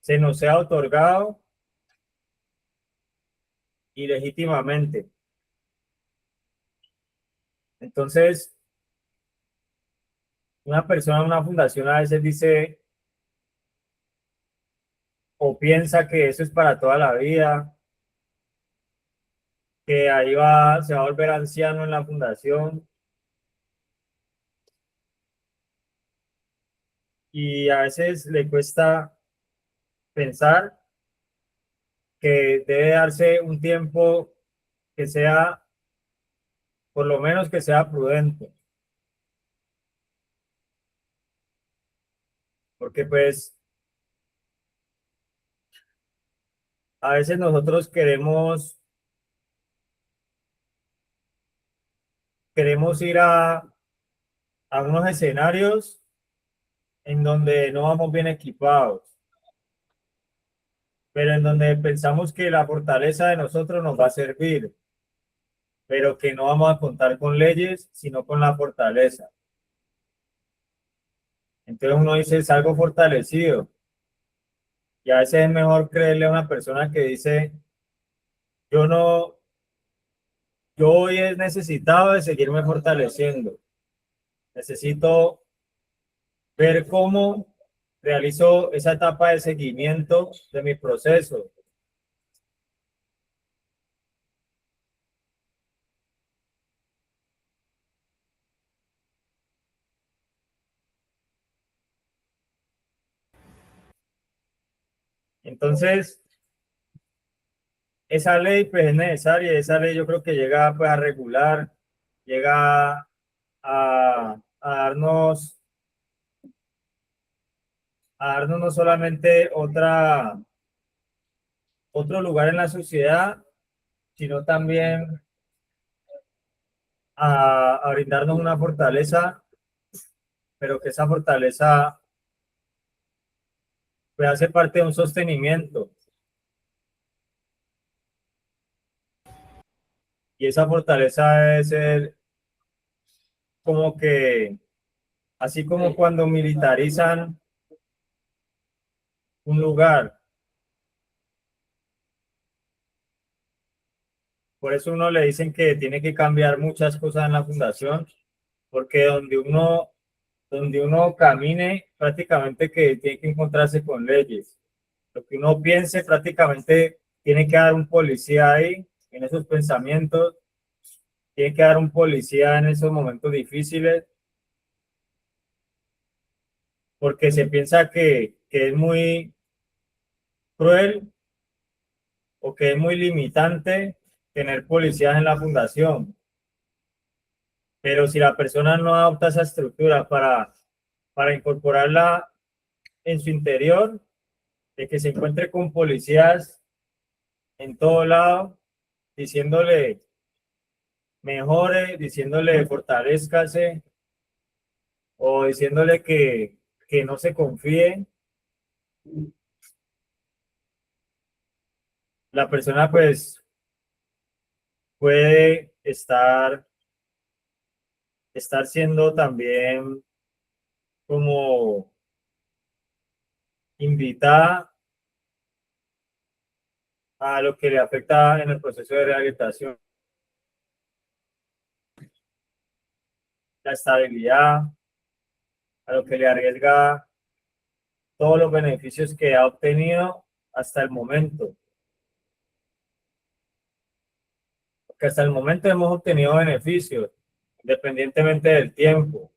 se nos sea otorgado ilegítimamente. Entonces, una persona en una fundación a veces dice o piensa que eso es para toda la vida, que ahí se va a volver anciano en la fundación y a veces le cuesta pensar que debe darse un tiempo que sea, por lo menos que sea prudente, porque pues a veces nosotros queremos ir a unos escenarios en donde no vamos bien equipados, pero en donde pensamos que la fortaleza de nosotros nos va a servir, pero que no vamos a contar con leyes, sino con la fortaleza. Entonces uno dice, salgo fortalecido, y a veces es mejor creerle a una persona que dice, yo no, yo hoy he necesitado de seguirme fortaleciendo, necesito ver cómo realizo esa etapa de seguimiento de mi proceso. Entonces, esa ley pues es necesaria, esa ley yo creo que llega pues a regular, llega a darnos no solamente otro lugar en la sociedad, sino también a brindarnos una fortaleza, pero que esa fortaleza pues hace parte de un sostenimiento. Y esa fortaleza debe ser como que, así como cuando militarizan un lugar, por eso uno le dicen que tiene que cambiar muchas cosas en la fundación, porque donde uno camine, prácticamente que tiene que encontrarse con leyes. Lo que uno piense, prácticamente tiene que dar un policía ahí, en esos pensamientos, tiene que dar un policía en esos momentos difíciles, porque se piensa que es muy cruel o que es muy limitante tener policías en la fundación. Pero si la persona no adopta esa estructura para incorporarla en su interior, de que se encuentre con policías en todo lado, diciéndole mejore, diciéndole fortalezcase o diciéndole que no se confíe, la persona pues puede estar siendo también como invitada a lo que le afecta en el proceso de rehabilitación, la estabilidad, a lo que le arriesga todos los beneficios que ha obtenido hasta el momento. Porque hasta el momento hemos obtenido beneficios, independientemente del tiempo.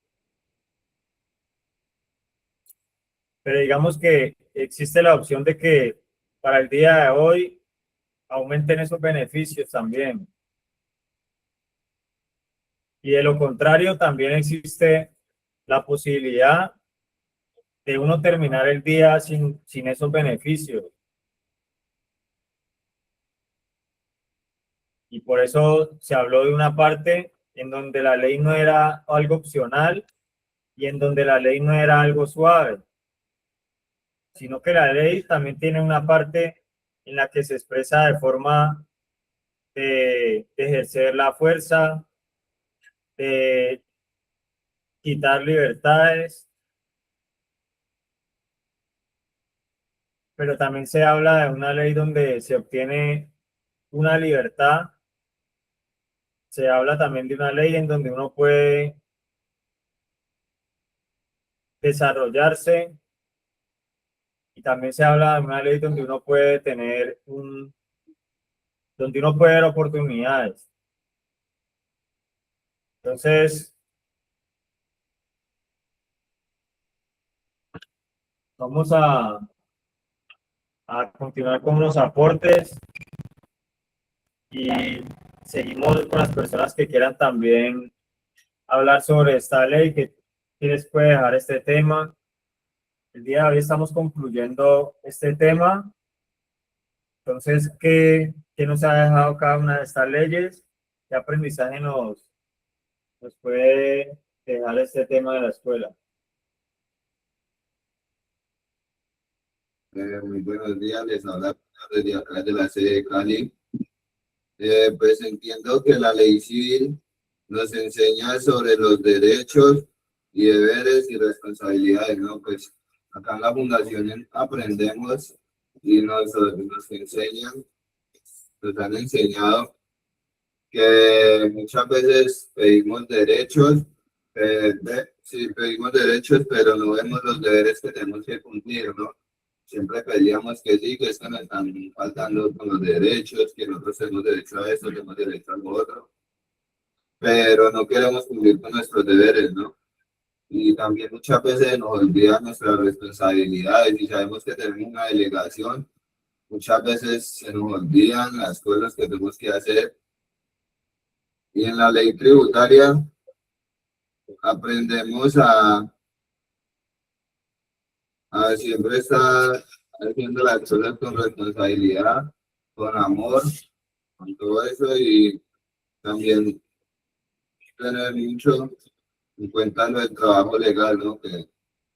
Pero digamos que existe la opción de que para el día de hoy aumenten esos beneficios también. Y de lo contrario, también existe la posibilidad de uno terminar el día sin esos beneficios. Y por eso se habló de una parte en donde la ley no era algo opcional y en donde la ley no era algo suave, sino que la ley también tiene una parte en la que se expresa de forma de ejercer la fuerza, de quitar libertades, pero también se habla de una ley donde se obtiene una libertad, se habla también de una ley en donde uno puede desarrollarse y también se habla de una ley donde uno puede donde uno puede ver oportunidades. Entonces, vamos a continuar con los aportes y seguimos con las personas que quieran también hablar sobre esta ley, que quienes puede dejar este tema. El día de hoy estamos concluyendo este tema. Entonces, ¿qué nos ha dejado cada una de estas leyes? ¿Qué aprendizaje nos puede dejar este tema de la escuela? Muy buenos días, les habla desde acá de la sede de Cali. Pues entiendo que la ley civil nos enseña sobre los derechos y deberes y responsabilidades, ¿no? Pues acá en la fundación aprendemos y nos enseñan, nos han enseñado que muchas veces pedimos derechos, sí, pedimos derechos, pero no vemos los deberes que tenemos que cumplir, ¿no? Siempre pedíamos que sí, que esto nos están faltando con los derechos, que nosotros tenemos derecho a esto, tenemos derecho a lo otro, pero no queremos cumplir con nuestros deberes, ¿no? Y también muchas veces nos olvidan nuestras responsabilidades y sabemos que tenemos una delegación, muchas veces se nos olvidan las cosas que tenemos que hacer. Y en la ley tributaria aprendemos a siempre estar haciendo las cosas con responsabilidad, con amor, con todo eso y también tener mucho en cuenta lo del trabajo legal, ¿no? Que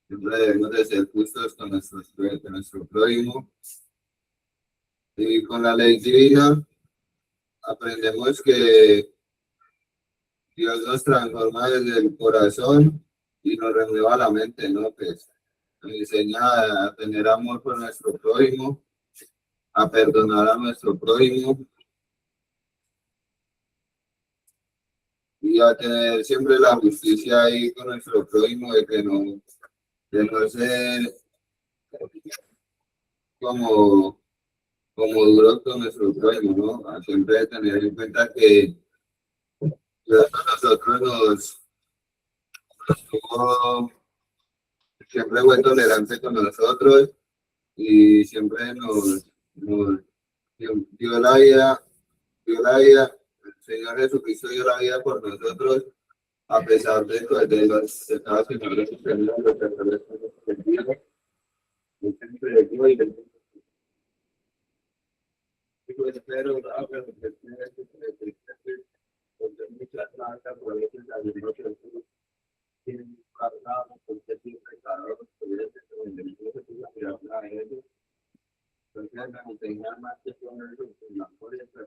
siempre debemos de ser justos con nuestro prójimo. Y con la ley divina aprendemos que Dios nos transforma desde el corazón y nos renueva la mente, ¿no? Pues nos enseña a tener amor por nuestro prójimo, a perdonar a nuestro prójimo y a tener siempre la justicia ahí con nuestro prójimo de no ser como, como duros con nuestro prójimo, ¿no? A siempre tener en cuenta que Dios a nosotros nos tuvo, siempre fue tolerante con nosotros y siempre nos dio la vida, dio la vida. El Señor Jesucristo dio la vida por nosotros, a pesar de los pecados que nosotros tenemos, los errores que nosotros cometimos. Yo siempre le digo y le digo, espero, porque muchas marcas, por veces, las de nosotros tienen cargado, porque siempre cargado, porque a ellos. Entonces, me enseñan más que son esos, la policía,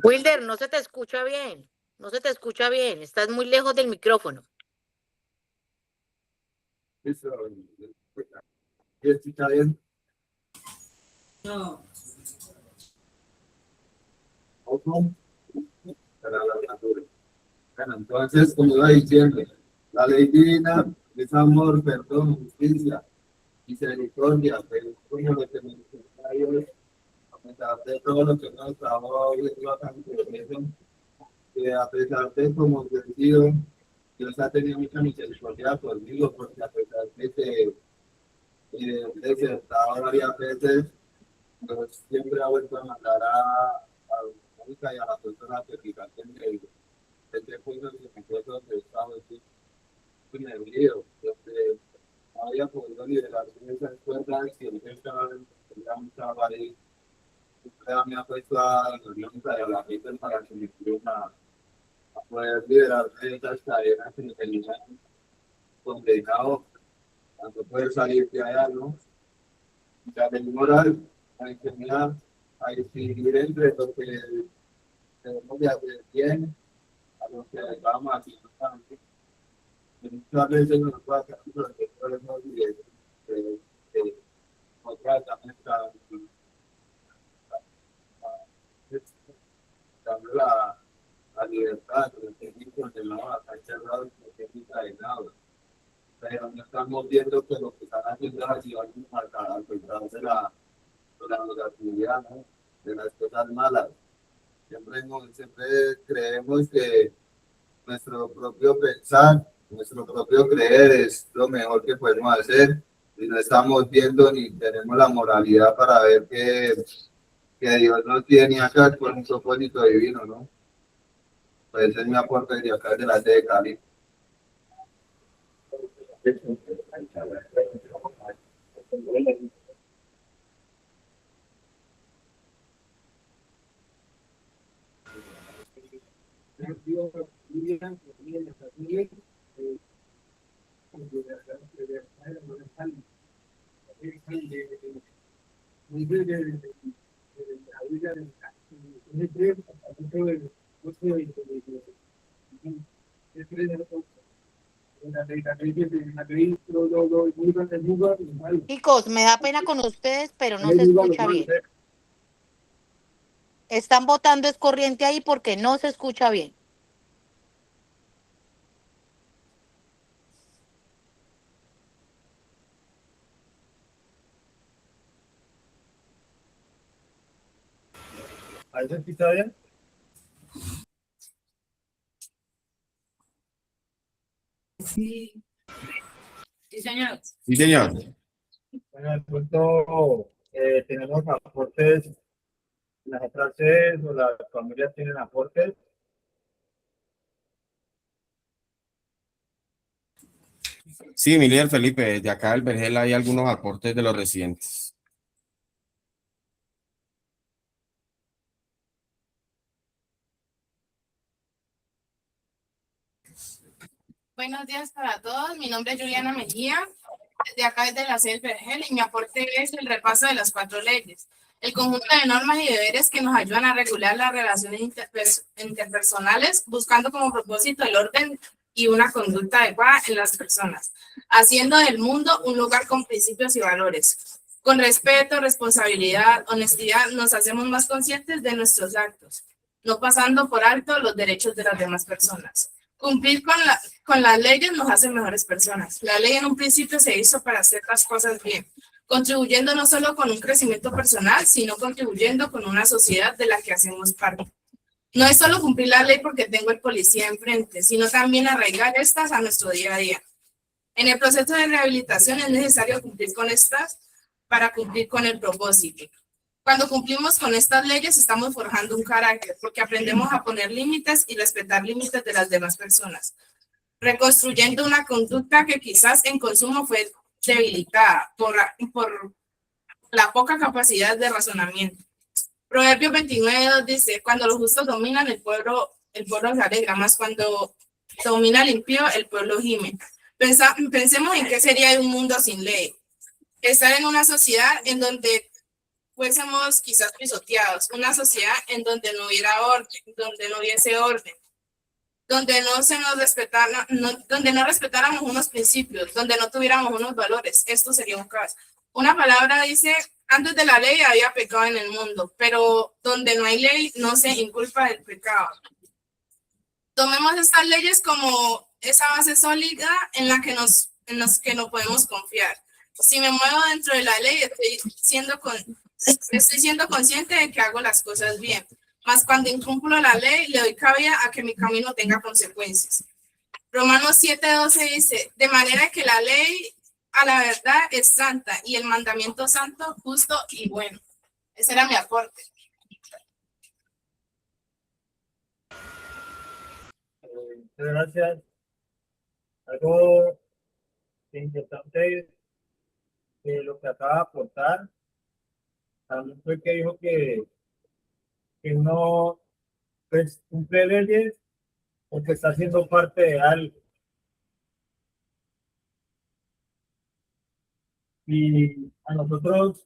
Wilder, no se te escucha bien, no se te escucha bien, estás muy lejos del micrófono. ¿Está bien? No. Para la natura. Bueno, entonces, como iba diciendo, la ley divina es amor, perdón, justicia, misericordia, pero como lo que nos enseña Dios, a pesar de todo lo que nos trajo viendo acá en eso, que a pesar de como que he sido, Dios ha tenido mucha misericordia conmigo, porque a pesar de que desertaba varias veces, Dios siempre ha vuelto a mandar a Mónica y a la persona que fíjate en el este punto que me encuentro donde estaba en el lío, donde no había podido liberarse de esas cuerdas, siempre estaba ahí, siempre me ha puesto a la unión y a la gente para que me ayuden a poder liberarme de esas cadenas que me tenían condenado, tanto poder salir de allá, ¿no? La ley moral, a enseñar a distinguir entre lo que debemos de hacer bien, a lo que vamos haciendo también. Muchas veces nos pasa que podemos vivir otras también dando la libertad, los técnicos de la acá encerrados, los técnicos aislados. Pero no estamos viendo que lo que están haciendo es ayudarnos a encontrar de la negatividad, ¿no? De las cosas malas. Siempre creemos que nuestro propio pensar nuestro propio creer es lo mejor que podemos hacer y no estamos viendo ni tenemos la moralidad para ver que Dios nos tiene acá con un propósito divino, ¿no? Pues ese es mi aporte de acá de la sede de Cali. Chicos, me da pena con ustedes, pero no se escucha bien. Están botando es corriente ahí porque no se escucha bien. ¿Ahí se escucha bien? Sí, señor. Sí, señor. Bueno, de pronto tenemos aportes, las otras sedes o las familias tienen aportes. Sí, mi líder Felipe, desde acá del Vergel hay algunos aportes de los residentes. Buenos días para todos. Mi nombre es Juliana Mejía, de acá desde la sede del Vergel, y mi aporte es el repaso de las 4 leyes, el conjunto de normas y deberes que nos ayudan a regular las relaciones interpersonales, buscando como propósito el orden y una conducta adecuada en las personas, haciendo del mundo un lugar con principios y valores. Con respeto, responsabilidad, honestidad, nos hacemos más conscientes de nuestros actos, no pasando por alto los derechos de las demás personas. Cumplir con las leyes nos hace mejores personas. La ley en un principio se hizo para hacer las cosas bien, contribuyendo no solo con un crecimiento personal, sino contribuyendo con una sociedad de la que hacemos parte. No es solo cumplir la ley porque tengo el policía enfrente, sino también arraigar estas a nuestro día a día. En el proceso de rehabilitación es necesario cumplir con estas para cumplir con el propósito. Cuando cumplimos con estas leyes estamos forjando un carácter porque aprendemos a poner límites y respetar límites de las demás personas, reconstruyendo una conducta que quizás en consumo fue debilitada por la poca capacidad de razonamiento. Proverbios 29 dice, cuando los justos dominan, el pueblo se alegra, más cuando domina el impío, el pueblo gime. Pensemos en qué sería un mundo sin ley. Estar en una sociedad en donde fuésemos quizás pisoteados, una sociedad en donde no hubiera orden, donde no hubiese orden, donde no se nos respetara, donde no respetáramos unos principios, donde no tuviéramos unos valores. Esto sería un caos. Una palabra dice, antes de la ley había pecado en el mundo, pero donde no hay ley no se inculpa del pecado. Tomemos estas leyes como esa base sólida en la que no podemos confiar. Si me muevo dentro de la ley, estoy siendo consciente de que hago las cosas bien. Mas cuando incumplo la ley, le doy cabida a que mi camino tenga consecuencias. Romanos 7:12 dice, de manera que la ley a la verdad es santa y el mandamiento santo, justo y bueno. Ese era mi aporte. Muchas gracias. Algo importante de lo que acaba de aportar, también fue que dijo que uno pues, cumple leyes porque está haciendo parte de algo. Y a nosotros,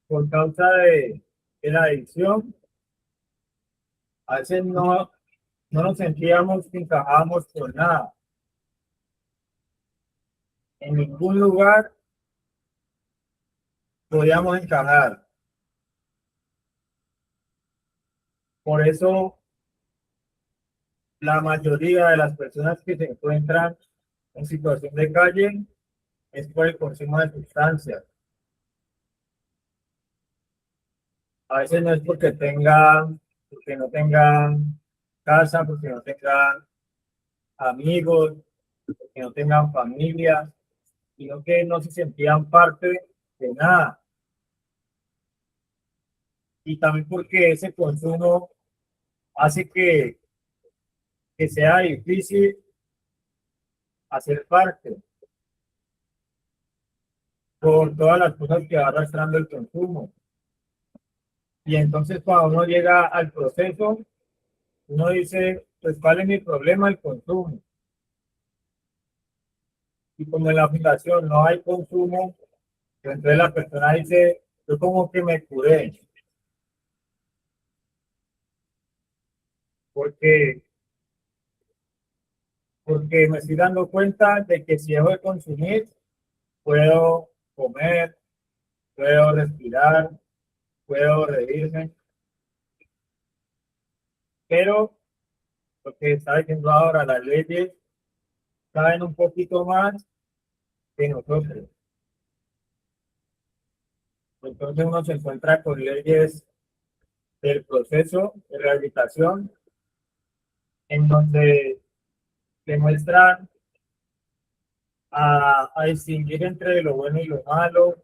por causa de la adicción, a veces no nos sentíamos que encajábamos por nada. En ningún lugar podíamos encajar. Por eso, la mayoría de las personas que se encuentran en situación de calle es por el consumo de sustancias. A veces no es porque no tengan casa, porque no tengan amigos, que no tengan familia, sino que no se sentían parte de nada. Y también porque ese consumo hace que sea difícil hacer parte por todas las cosas que va arrastrando el consumo. Y entonces cuando uno llega al proceso, uno dice, pues ¿cuál es mi problema? El consumo. Y como en la fundación no hay consumo, entonces la persona dice, yo como que me curé, porque, porque me estoy dando cuenta de que si dejo de consumir, puedo comer, puedo respirar, puedo reírme, pero lo que está diciendo ahora, las leyes saben un poquito más que nosotros. Entonces uno se encuentra con leyes del proceso de rehabilitación en donde demuestran a distinguir entre lo bueno y lo malo,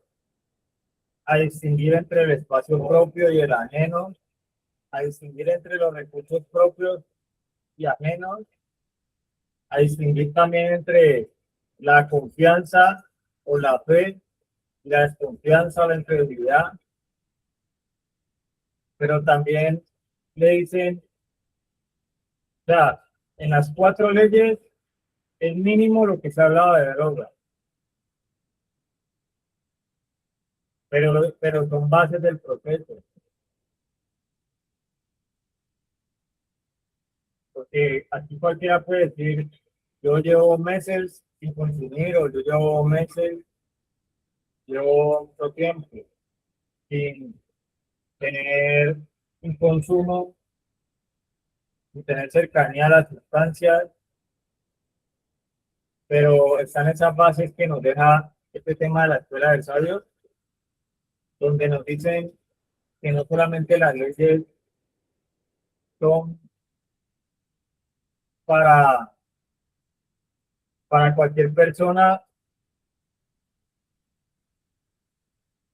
a distinguir entre el espacio propio y el ajeno, a distinguir entre los recursos propios y ajenos, a distinguir también entre la confianza o la fe y la desconfianza o la incredulidad, pero también le dicen, o sea, en las 4 leyes es mínimo lo que se hablaba de droga, pero son bases del proceso. Porque aquí cualquiera puede decir, yo llevo meses sin consumir o yo llevo meses, llevo mucho tiempo sin tener un consumo, sin tener cercanía a las sustancias, pero están esas bases que nos deja este tema de la escuela de sabios, donde nos dicen que no solamente las leyes son para, para cualquier persona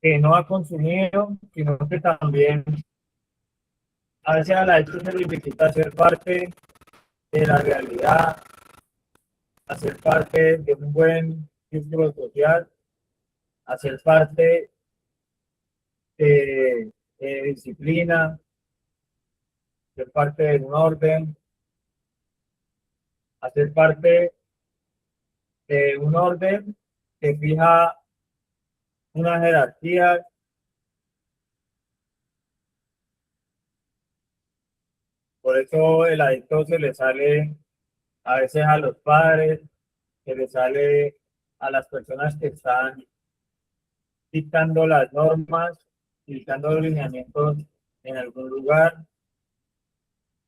que no ha consumido, sino que también a veces a la gente se le dificulta ser parte de la realidad, hacer parte de un buen círculo social, hacer parte de disciplina, ser parte de un orden, hacer parte de un orden que fija una jerarquía. Por eso el adicto se le sale a veces a los padres, se le sale a las personas que están dictando las normas, dictando los lineamientos en algún lugar,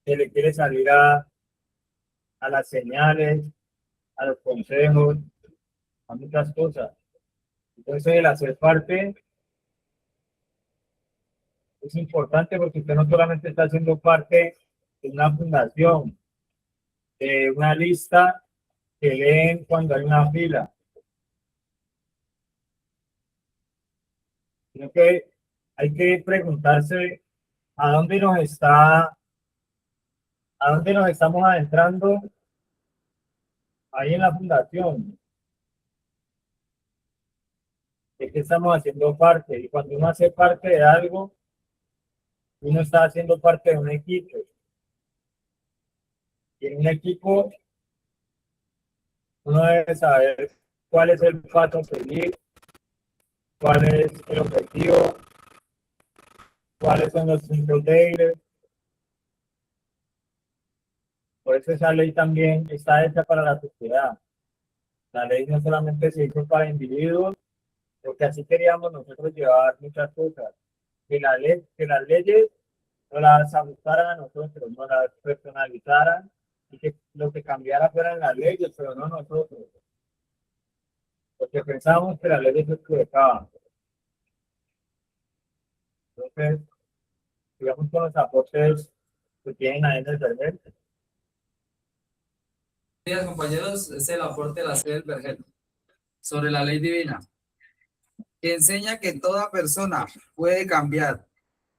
se le quiere salir a las señales, a los consejos, a muchas cosas. Entonces el hacer parte es importante porque usted no solamente está haciendo parte de una fundación, de una lista que leen cuando hay una fila, sino que hay que preguntarse a dónde nos está, a dónde nos estamos adentrando ahí en la fundación, de qué estamos haciendo parte. Y cuando uno hace parte de algo, uno está haciendo parte de un equipo. Y en un equipo uno debe saber cuál es el paso a seguir, cuál es el objetivo, cuáles son los puntos débiles. Por eso esa ley también está hecha para la sociedad. La ley no solamente se hizo para individuos, porque así queríamos nosotros llevar muchas cosas. Que las leyes no las ajustaran a nosotros, no las personalizaran y que lo que cambiara fueran las leyes, pero no nosotros. Porque pensábamos que las leyes se equivocaban. Entonces, digamos con los aportes que tienen ahí en el server. días, compañeros. Es el aporte de la sede del Vergel sobre la ley divina, que enseña que toda persona puede cambiar.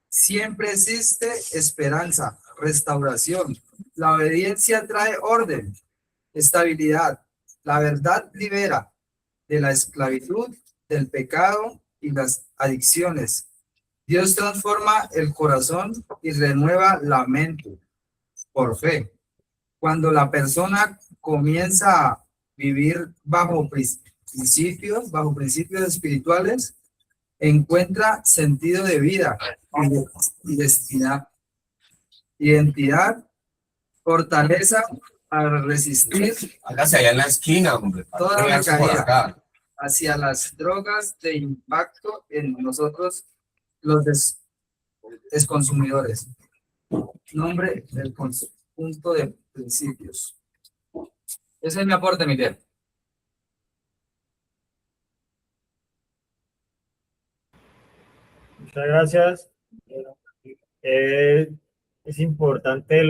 Siempre existe esperanza, restauración. La obediencia trae orden, estabilidad. La verdad libera de la esclavitud, del pecado y las adicciones. Dios transforma el corazón y renueva la mente por fe. Cuando la persona comienza a vivir bajo principios espirituales, encuentra sentido de vida y identidad, fortaleza para resistir Hágase allá en la esquina, hombre. toda recaída hacia las drogas de impacto en nosotros, los desconsumidores. Nombre del conjunto de principios. Ese es mi aporte, Miguel. Muchas gracias. Es importante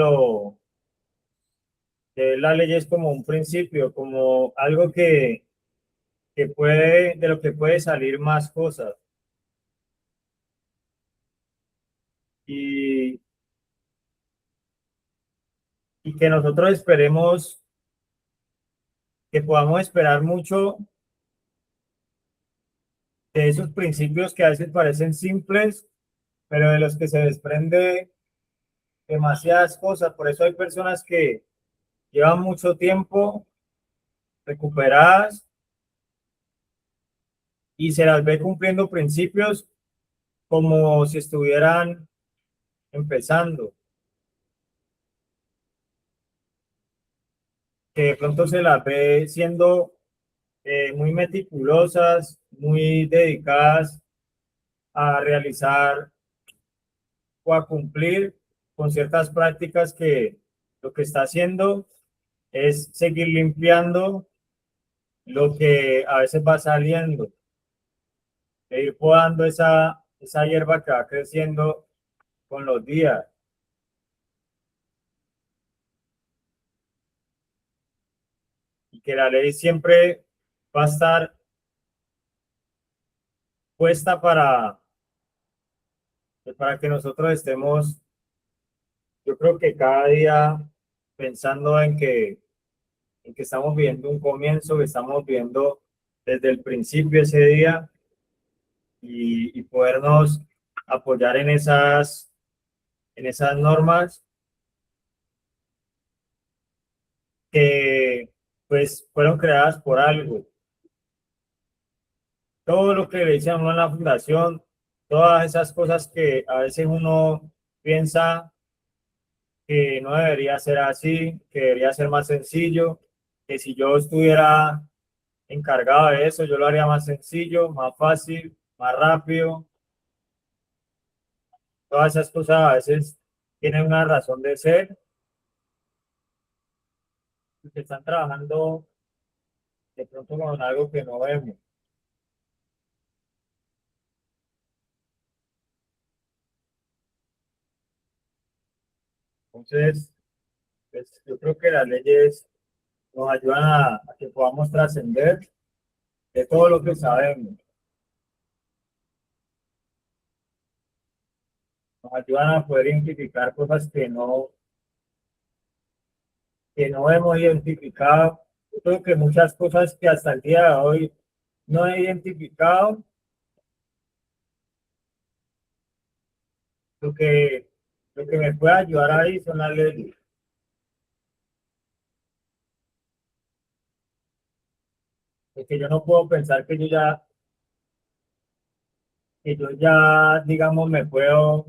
que la ley es como un principio, como algo que puede, de lo que puede salir más cosas. Y que nosotros esperemos, que podamos esperar mucho de esos principios que a veces parecen simples, pero de los que se desprende demasiadas cosas. Por eso hay personas que llevan mucho tiempo recuperadas y se las ve cumpliendo principios como si estuvieran empezando. Que de pronto se las ve siendo muy meticulosas, muy dedicadas a realizar o a cumplir con ciertas prácticas que lo que está haciendo es seguir limpiando lo que a veces va saliendo, e ir podando esa hierba que va creciendo con los días. Y que la ley siempre va a estar puesta para que nosotros estemos, yo creo que cada día pensando en que estamos viendo un comienzo, que estamos viendo desde el principio ese día y podernos apoyar en esas normas que pues fueron creadas por algo. Todo lo que le dicen a uno en la fundación, todas esas cosas que a veces uno piensa que no debería ser así, que debería ser más sencillo, que si yo estuviera encargado de eso, yo lo haría más sencillo, más fácil, más rápido. Todas esas cosas a veces tienen una razón de ser, que están trabajando de pronto con algo que no vemos. Entonces, pues, yo creo que las leyes nos ayudan a que podamos trascender de todo lo que sabemos. Nos ayudan a poder identificar cosas que no hemos identificado. Yo creo que muchas cosas que hasta el día de hoy no he identificado, lo que me puede ayudar ahí son las leyes. Porque yo no puedo pensar que yo ya, digamos, me puedo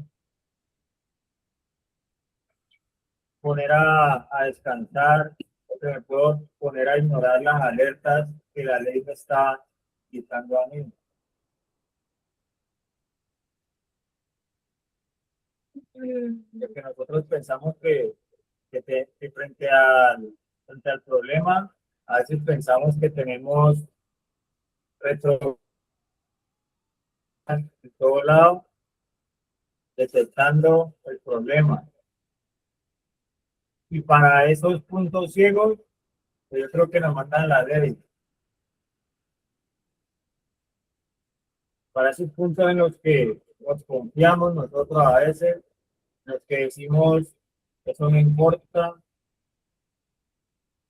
poner a descansar, o que me puedo poner a ignorar las alertas que la ley me está quitando a mí. Porque nosotros pensamos que frente al problema, a veces pensamos que tenemos retro en todo lado, detectando el problema. Y para esos puntos ciegos, Yo creo que nos mandan la ley. Para esos puntos en los que nos confiamos nosotros a veces, en los que decimos, eso no importa,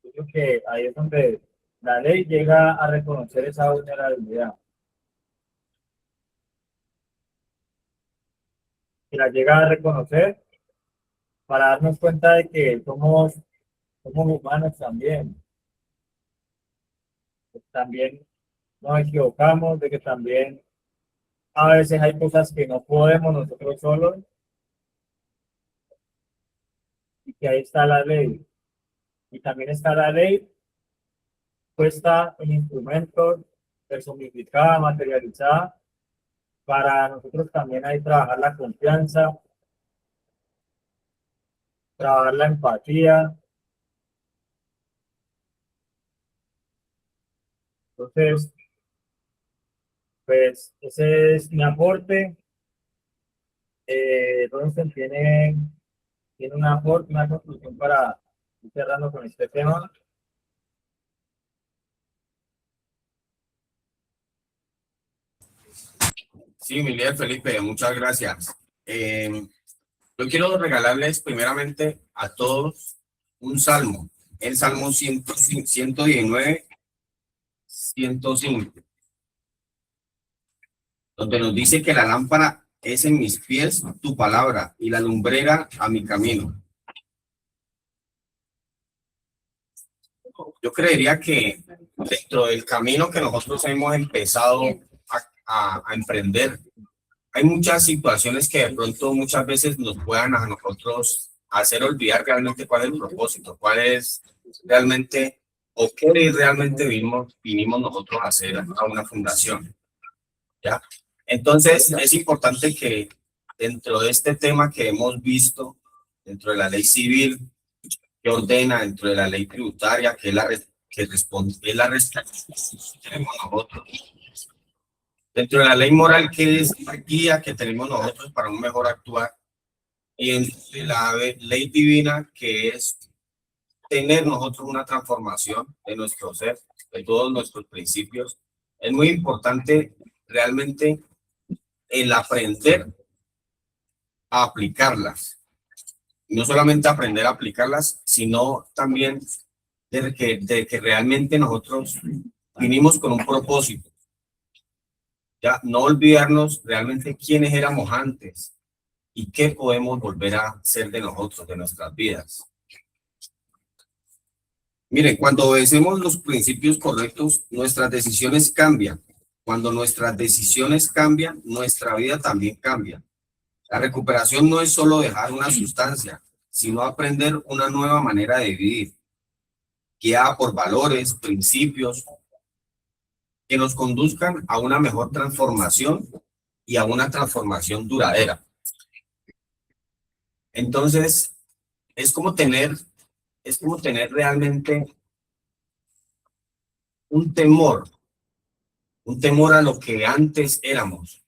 yo creo que ahí es donde la ley llega a reconocer esa vulnerabilidad. Y la llega a reconocer para darnos cuenta de que somos humanos también. Que también nos equivocamos, de que también a veces hay cosas que no podemos nosotros solos y que ahí está la ley. Y también está la ley puesta en instrumentos, personificada, materializada, para nosotros también hay trabajar la confianza, trabajar la empatía. Entonces, pues ese es mi aporte. Entonces tiene un aporte, una conclusión para ir cerrando con este tema. Sí, mi líder Felipe, muchas gracias. Yo quiero regalarles primeramente a todos un salmo, el Salmo 119, 105, donde nos dice que la lámpara es en mis pies tu palabra y la lumbrera a mi camino. Yo creería que dentro del camino que nosotros hemos empezado a emprender, hay muchas situaciones que de pronto muchas veces nos puedan a nosotros hacer olvidar realmente cuál es el propósito, cuál es realmente o qué realmente vinimos nosotros a hacer a una fundación, ¿ya? Entonces es importante que dentro de este tema que hemos visto, dentro de la ley civil, que ordena, dentro de la ley tributaria, que es que responde, es la responsabilidad que tenemos nosotros, dentro de la ley moral, que es la guía que tenemos nosotros para un mejor actuar, y en la ley divina, que es tener nosotros una transformación de nuestro ser, de todos nuestros principios. Es muy importante realmente el aprender a aplicarlas. Y no solamente aprender a aplicarlas, sino también de que realmente nosotros vinimos con un propósito. Ya no olvidarnos realmente quiénes éramos antes y qué podemos volver a ser de nosotros, de nuestras vidas. Miren, cuando obedecemos los principios correctos, nuestras decisiones cambian. Cuando nuestras decisiones cambian, nuestra vida también cambia. La recuperación no es solo dejar una sustancia, sino aprender una nueva manera de vivir, guiada por valores, principios, que nos conduzcan a una mejor transformación y a una transformación duradera. Entonces, es como tener realmente un temor a lo que antes éramos.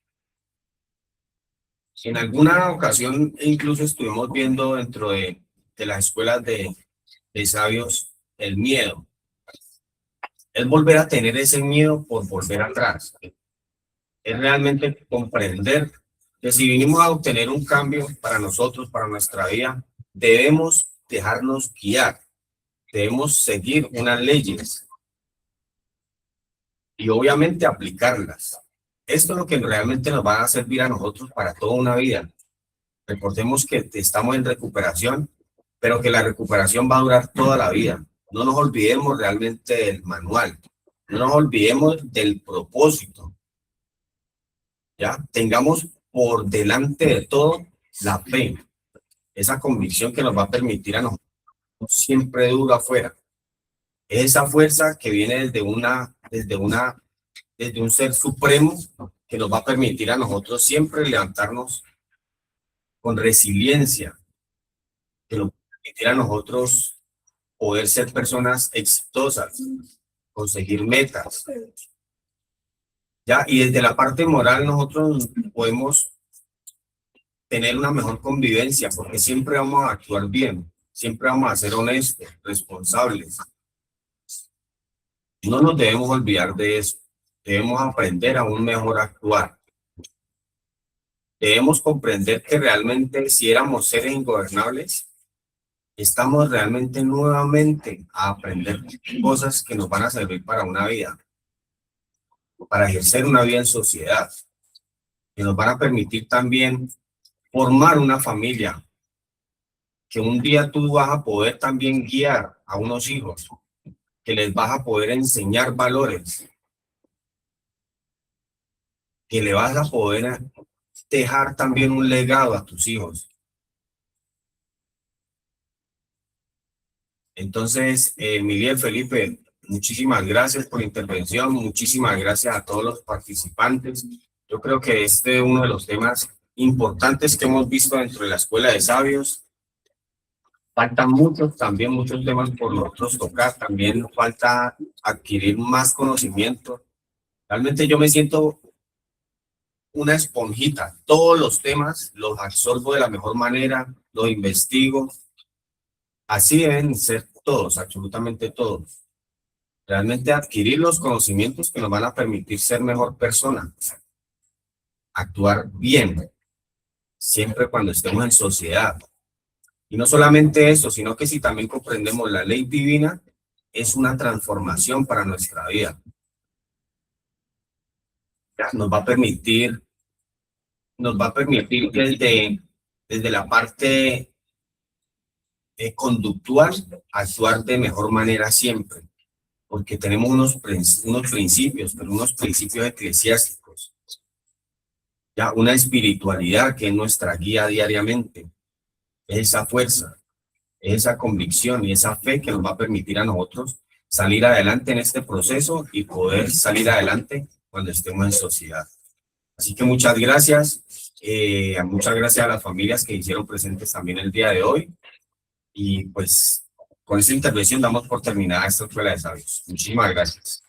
En alguna ocasión incluso estuvimos viendo dentro de las escuelas de sabios el miedo. Es volver a tener ese miedo por volver atrás. Es realmente comprender que si vinimos a obtener un cambio para nosotros, para nuestra vida, debemos dejarnos guiar, debemos seguir unas leyes y obviamente aplicarlas. Esto es lo que realmente nos va a servir a nosotros para toda una vida. Recordemos que estamos en recuperación, pero que la recuperación va a durar toda la vida. No nos olvidemos realmente del manual, no nos olvidemos del propósito. Ya tengamos por delante de todo la fe, esa convicción que nos va a permitir a nosotros siempre duro afuera. Es esa fuerza que viene desde un ser supremo que nos va a permitir a nosotros siempre levantarnos con resiliencia, que nos va a permitir a nosotros poder ser personas exitosas, conseguir metas. ¿Ya? Y desde la parte moral nosotros podemos tener una mejor convivencia porque siempre vamos a actuar bien, siempre vamos a ser honestos, responsables. No nos debemos olvidar de eso. Debemos aprender a un mejor actuar. Debemos comprender que realmente si éramos seres ingobernables, estamos realmente nuevamente a aprender cosas que nos van a servir para una vida, para ejercer una vida en sociedad, que nos van a permitir también formar una familia, que un día tú vas a poder también guiar a unos hijos, que les vas a poder enseñar valores, que le vas a poder dejar también un legado a tus hijos. Entonces, Miguel, Felipe, muchísimas gracias por la intervención, muchísimas gracias a todos los participantes. Yo creo que este es uno de los temas importantes que hemos visto dentro de la Escuela de Sabios. Faltan muchos, también muchos temas por nosotros tocar, también nos falta adquirir más conocimiento. Realmente yo me siento una esponjita, todos los temas los absorbo de la mejor manera, los investigo. Así deben ser todos, absolutamente todos. Realmente adquirir los conocimientos que nos van a permitir ser mejor persona, actuar bien, siempre cuando estemos en sociedad. Y no solamente eso, sino que si también comprendemos la ley divina, es una transformación para nuestra vida. Ya, nos va a permitir desde la parte conductual actuar de mejor manera siempre, porque tenemos unos principios, pero unos principios eclesiásticos, ya una espiritualidad que es nuestra guía diariamente. Esa fuerza, esa convicción y esa fe que nos va a permitir a nosotros salir adelante en este proceso y poder salir adelante cuando estemos en sociedad. Así que muchas gracias a las familias que hicieron presentes también el día de hoy. Y pues con esta intervención damos por terminada esta Escuela de Sabios. Muchísimas gracias.